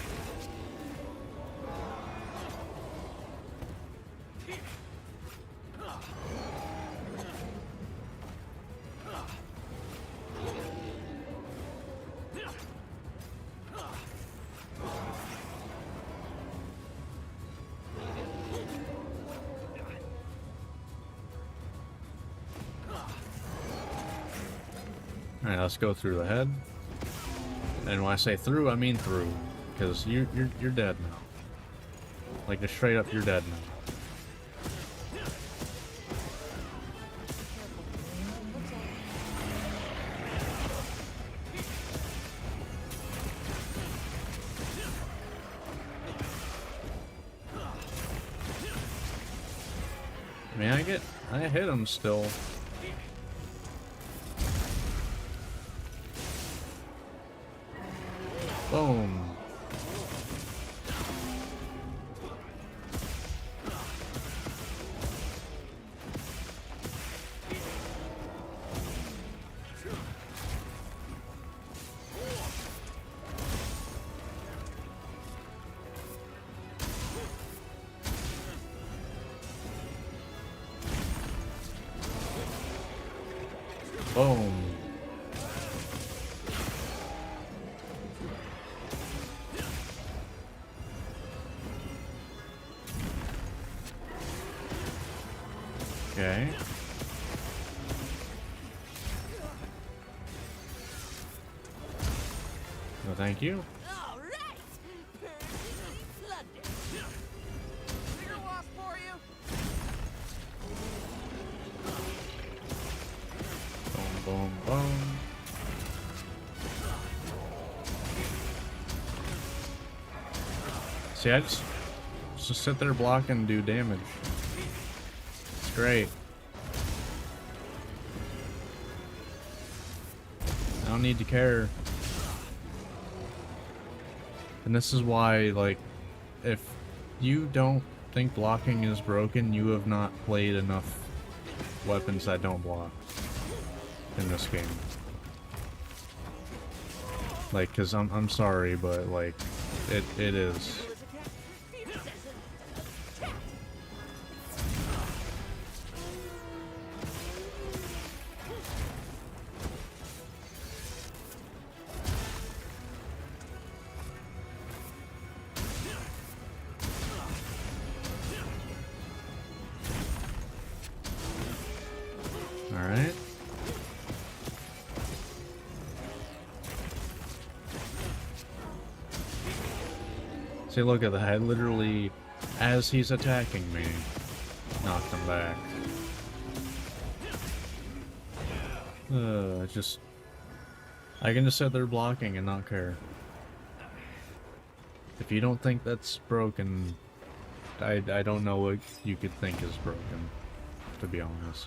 Alright, let's go through the head. And when I say through, I mean through. Because you're dead now. Like, just straight up, you're dead now. I mean, I hit him still. Boom. Boom. Okay. No, thank you. All right. London. Bigger wasp for you. Boom, boom, boom. See, I just sit there, block, and do damage. It's great. I don't need to care. And this is why, like, if you don't think blocking is broken, you have not played enough weapons that don't block in this game. Like, cause I'm sorry, but like, it is. All right. See, look at that. I literally, as he's attacking me, knocked him back. Just... I can just sit there blocking and not care. If you don't think that's broken, I don't know what you could think is broken, to be honest.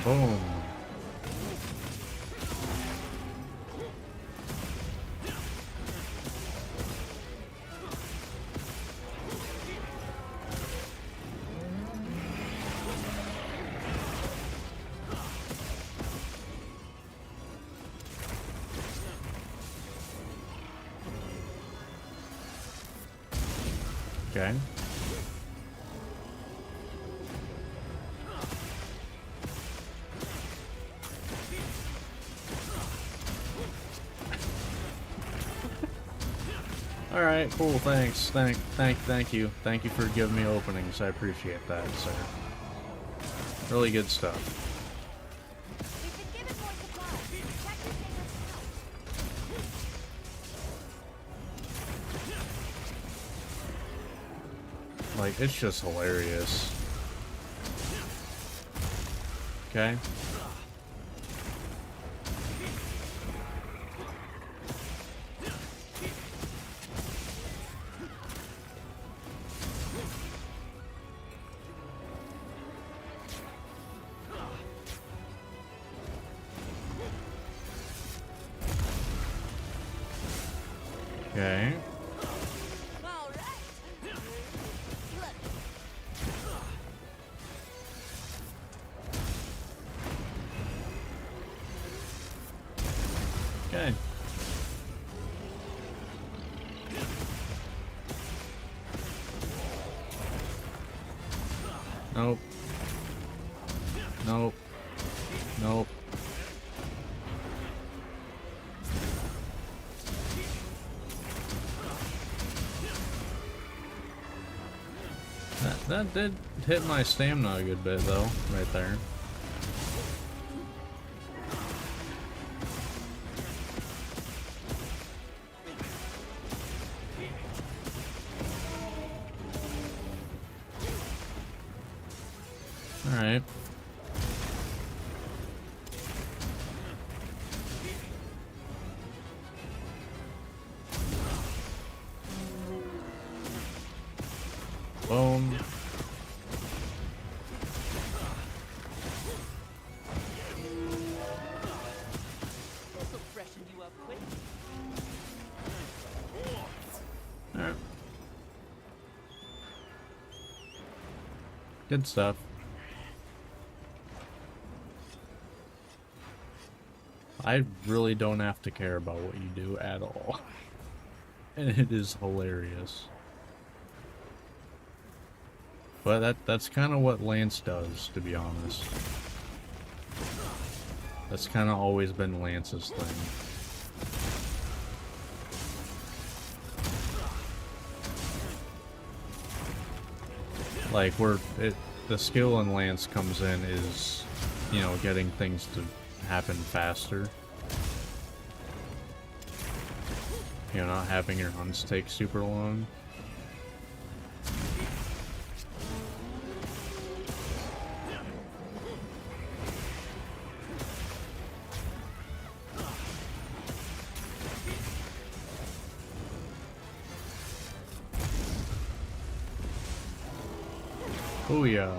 Boom. Okay. Alright, cool, thanks. Thank you. Thank you for giving me openings. I appreciate that, sir. Really good stuff. We've been given more supplies. Check your fingers out. Like, it's just hilarious. Okay. Okay. All right. Okay. Nope. Nope. Nope. That did hit my stamina a good bit though, right there. Alright. Boom. This'll freshen you up quick. Alright. Good stuff. I really don't have to care about what you do at all. And it is hilarious. But that's kind of what Lance does, to be honest. That's kind of always been Lance's thing. Like, the skill in Lance comes in is, you know, getting things to happen faster. You know, not having your hunts take super long. Oh yeah.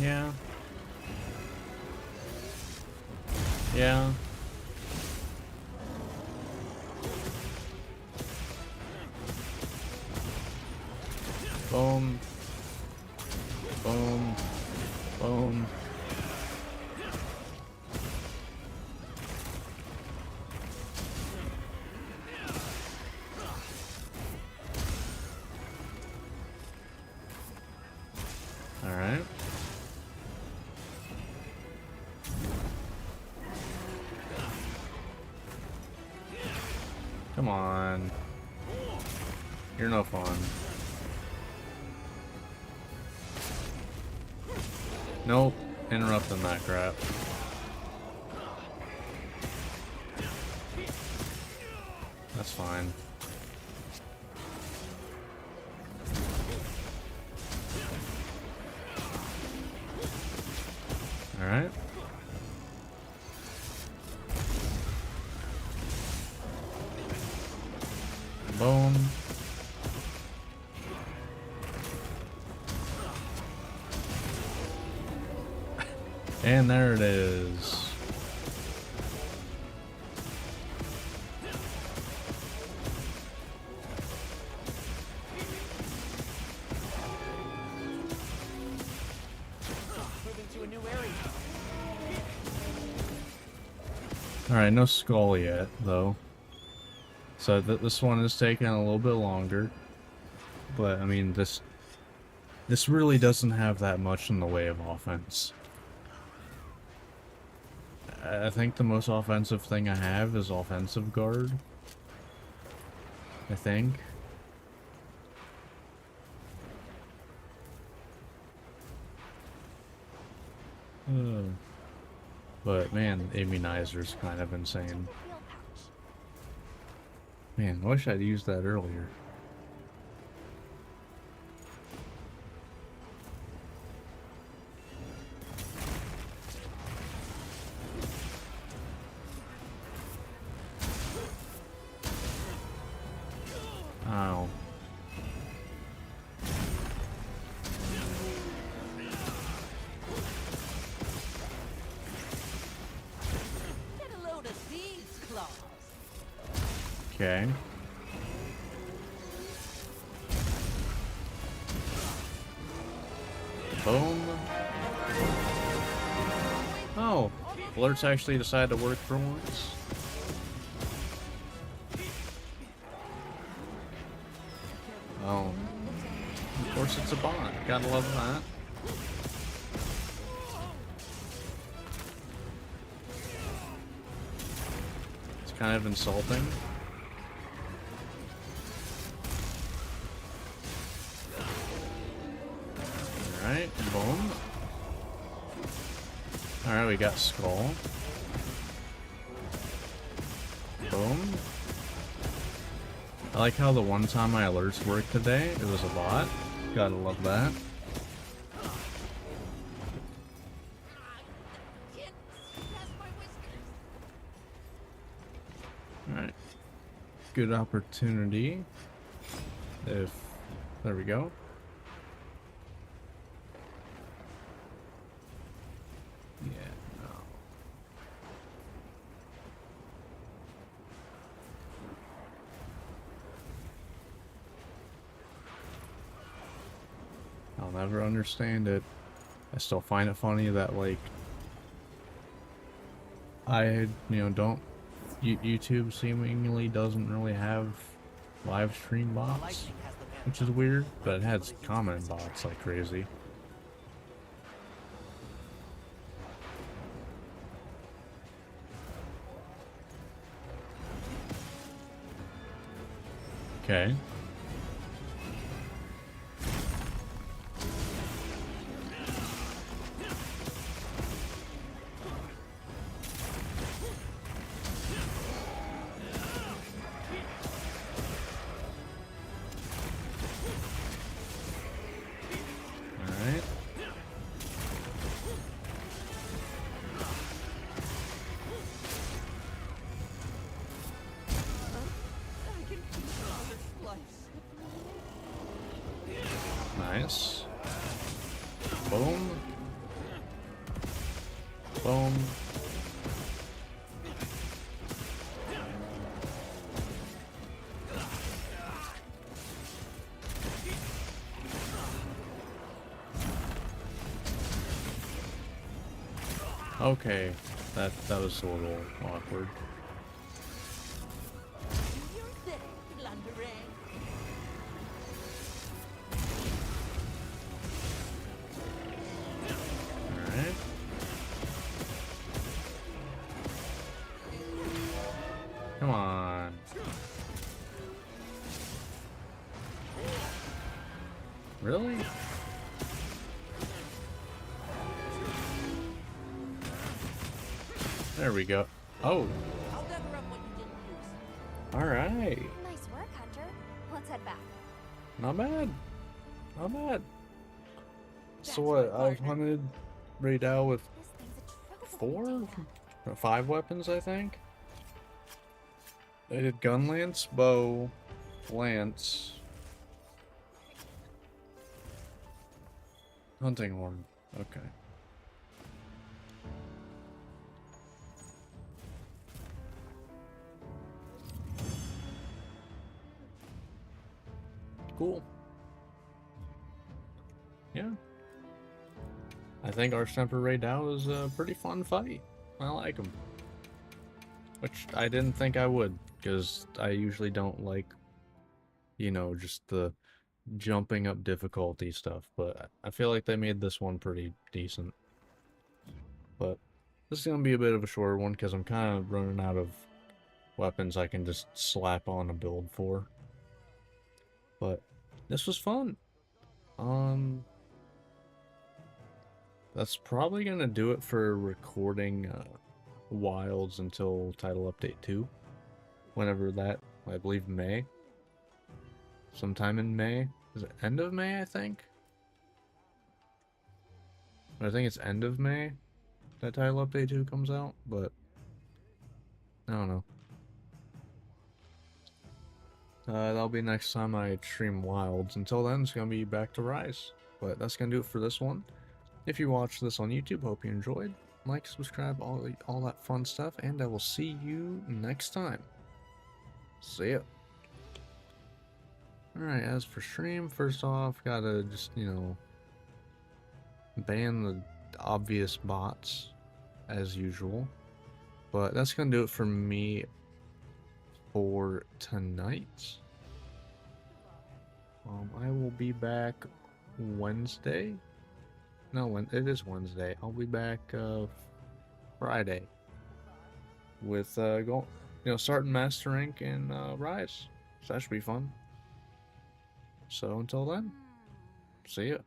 Yeah. Yeah. Boom. Boom. Boom. All right. Come on. You're no fun. Nope. Interrupting that crap. That's fine. Alright. Boom. And there it is. Moving to a new area. Alright, no skull yet, though. So this one is taking a little bit longer. But, I mean, this really doesn't have that much in the way of offense. I think the most offensive thing I have is offensive guard. I think. But man, immunizer's kind of insane. Heal pouch. Man, I wish I'd used that earlier. Okay. Boom. Oh, alerts actually decided to work for once. Oh, of course it's a bot. Gotta love that. It's kind of insulting. Alright, boom. Alright, we got Skull. Boom. I like how the one time my alerts worked today, it was a bot. Gotta love that. Alright. Good opportunity. If... There we go. Yeah, no. I'll never understand it. I still find it funny that, like, don't... YouTube seemingly doesn't really have live stream bots, which is weird, but it has comment bots like crazy. Okay. Alright. Nice. Boom. Boom. Okay, that was a little awkward. Alright. Come on. Really? There we go. Oh. I'll gather up what you didn't use. Alright. Nice work, Hunter. Let's head back. Not bad. Not bad. That's So what? my I've partner. hunted Raydal with This thing's a trove of 4? data. 5 weapons, I think. I did gun lance, bow, lance, hunting horn. Okay. Cool. Yeah. I think Archtemper Raydal is a pretty fun fight. I like him. Which I didn't think I would, because I usually don't like, just the jumping up difficulty stuff, but I feel like they made this one pretty decent. But this is going to be a bit of a shorter one, because I'm kind of running out of weapons I can just slap on a build for. But this was fun. That's probably going to do it for recording Wilds until Title Update 2. Whenever that, I believe May. Sometime in May. Is it end of May, I think? I think it's end of May that Title Update 2 comes out, but I don't know. That'll be next time I stream Wilds. Until then, it's going to be back to Rise. But that's going to do it for this one. If you watched this on YouTube, hope you enjoyed. Like, subscribe, all that fun stuff, and I will see you next time. See ya. Alright, as for stream, first off, gotta just, ban the obvious bots, as usual. But that's gonna do it for me for tonight. I will be back Wednesday. No, it is Wednesday. I'll be back Friday with starting Master Rank and Rise. So that should be fun. So until then, see ya.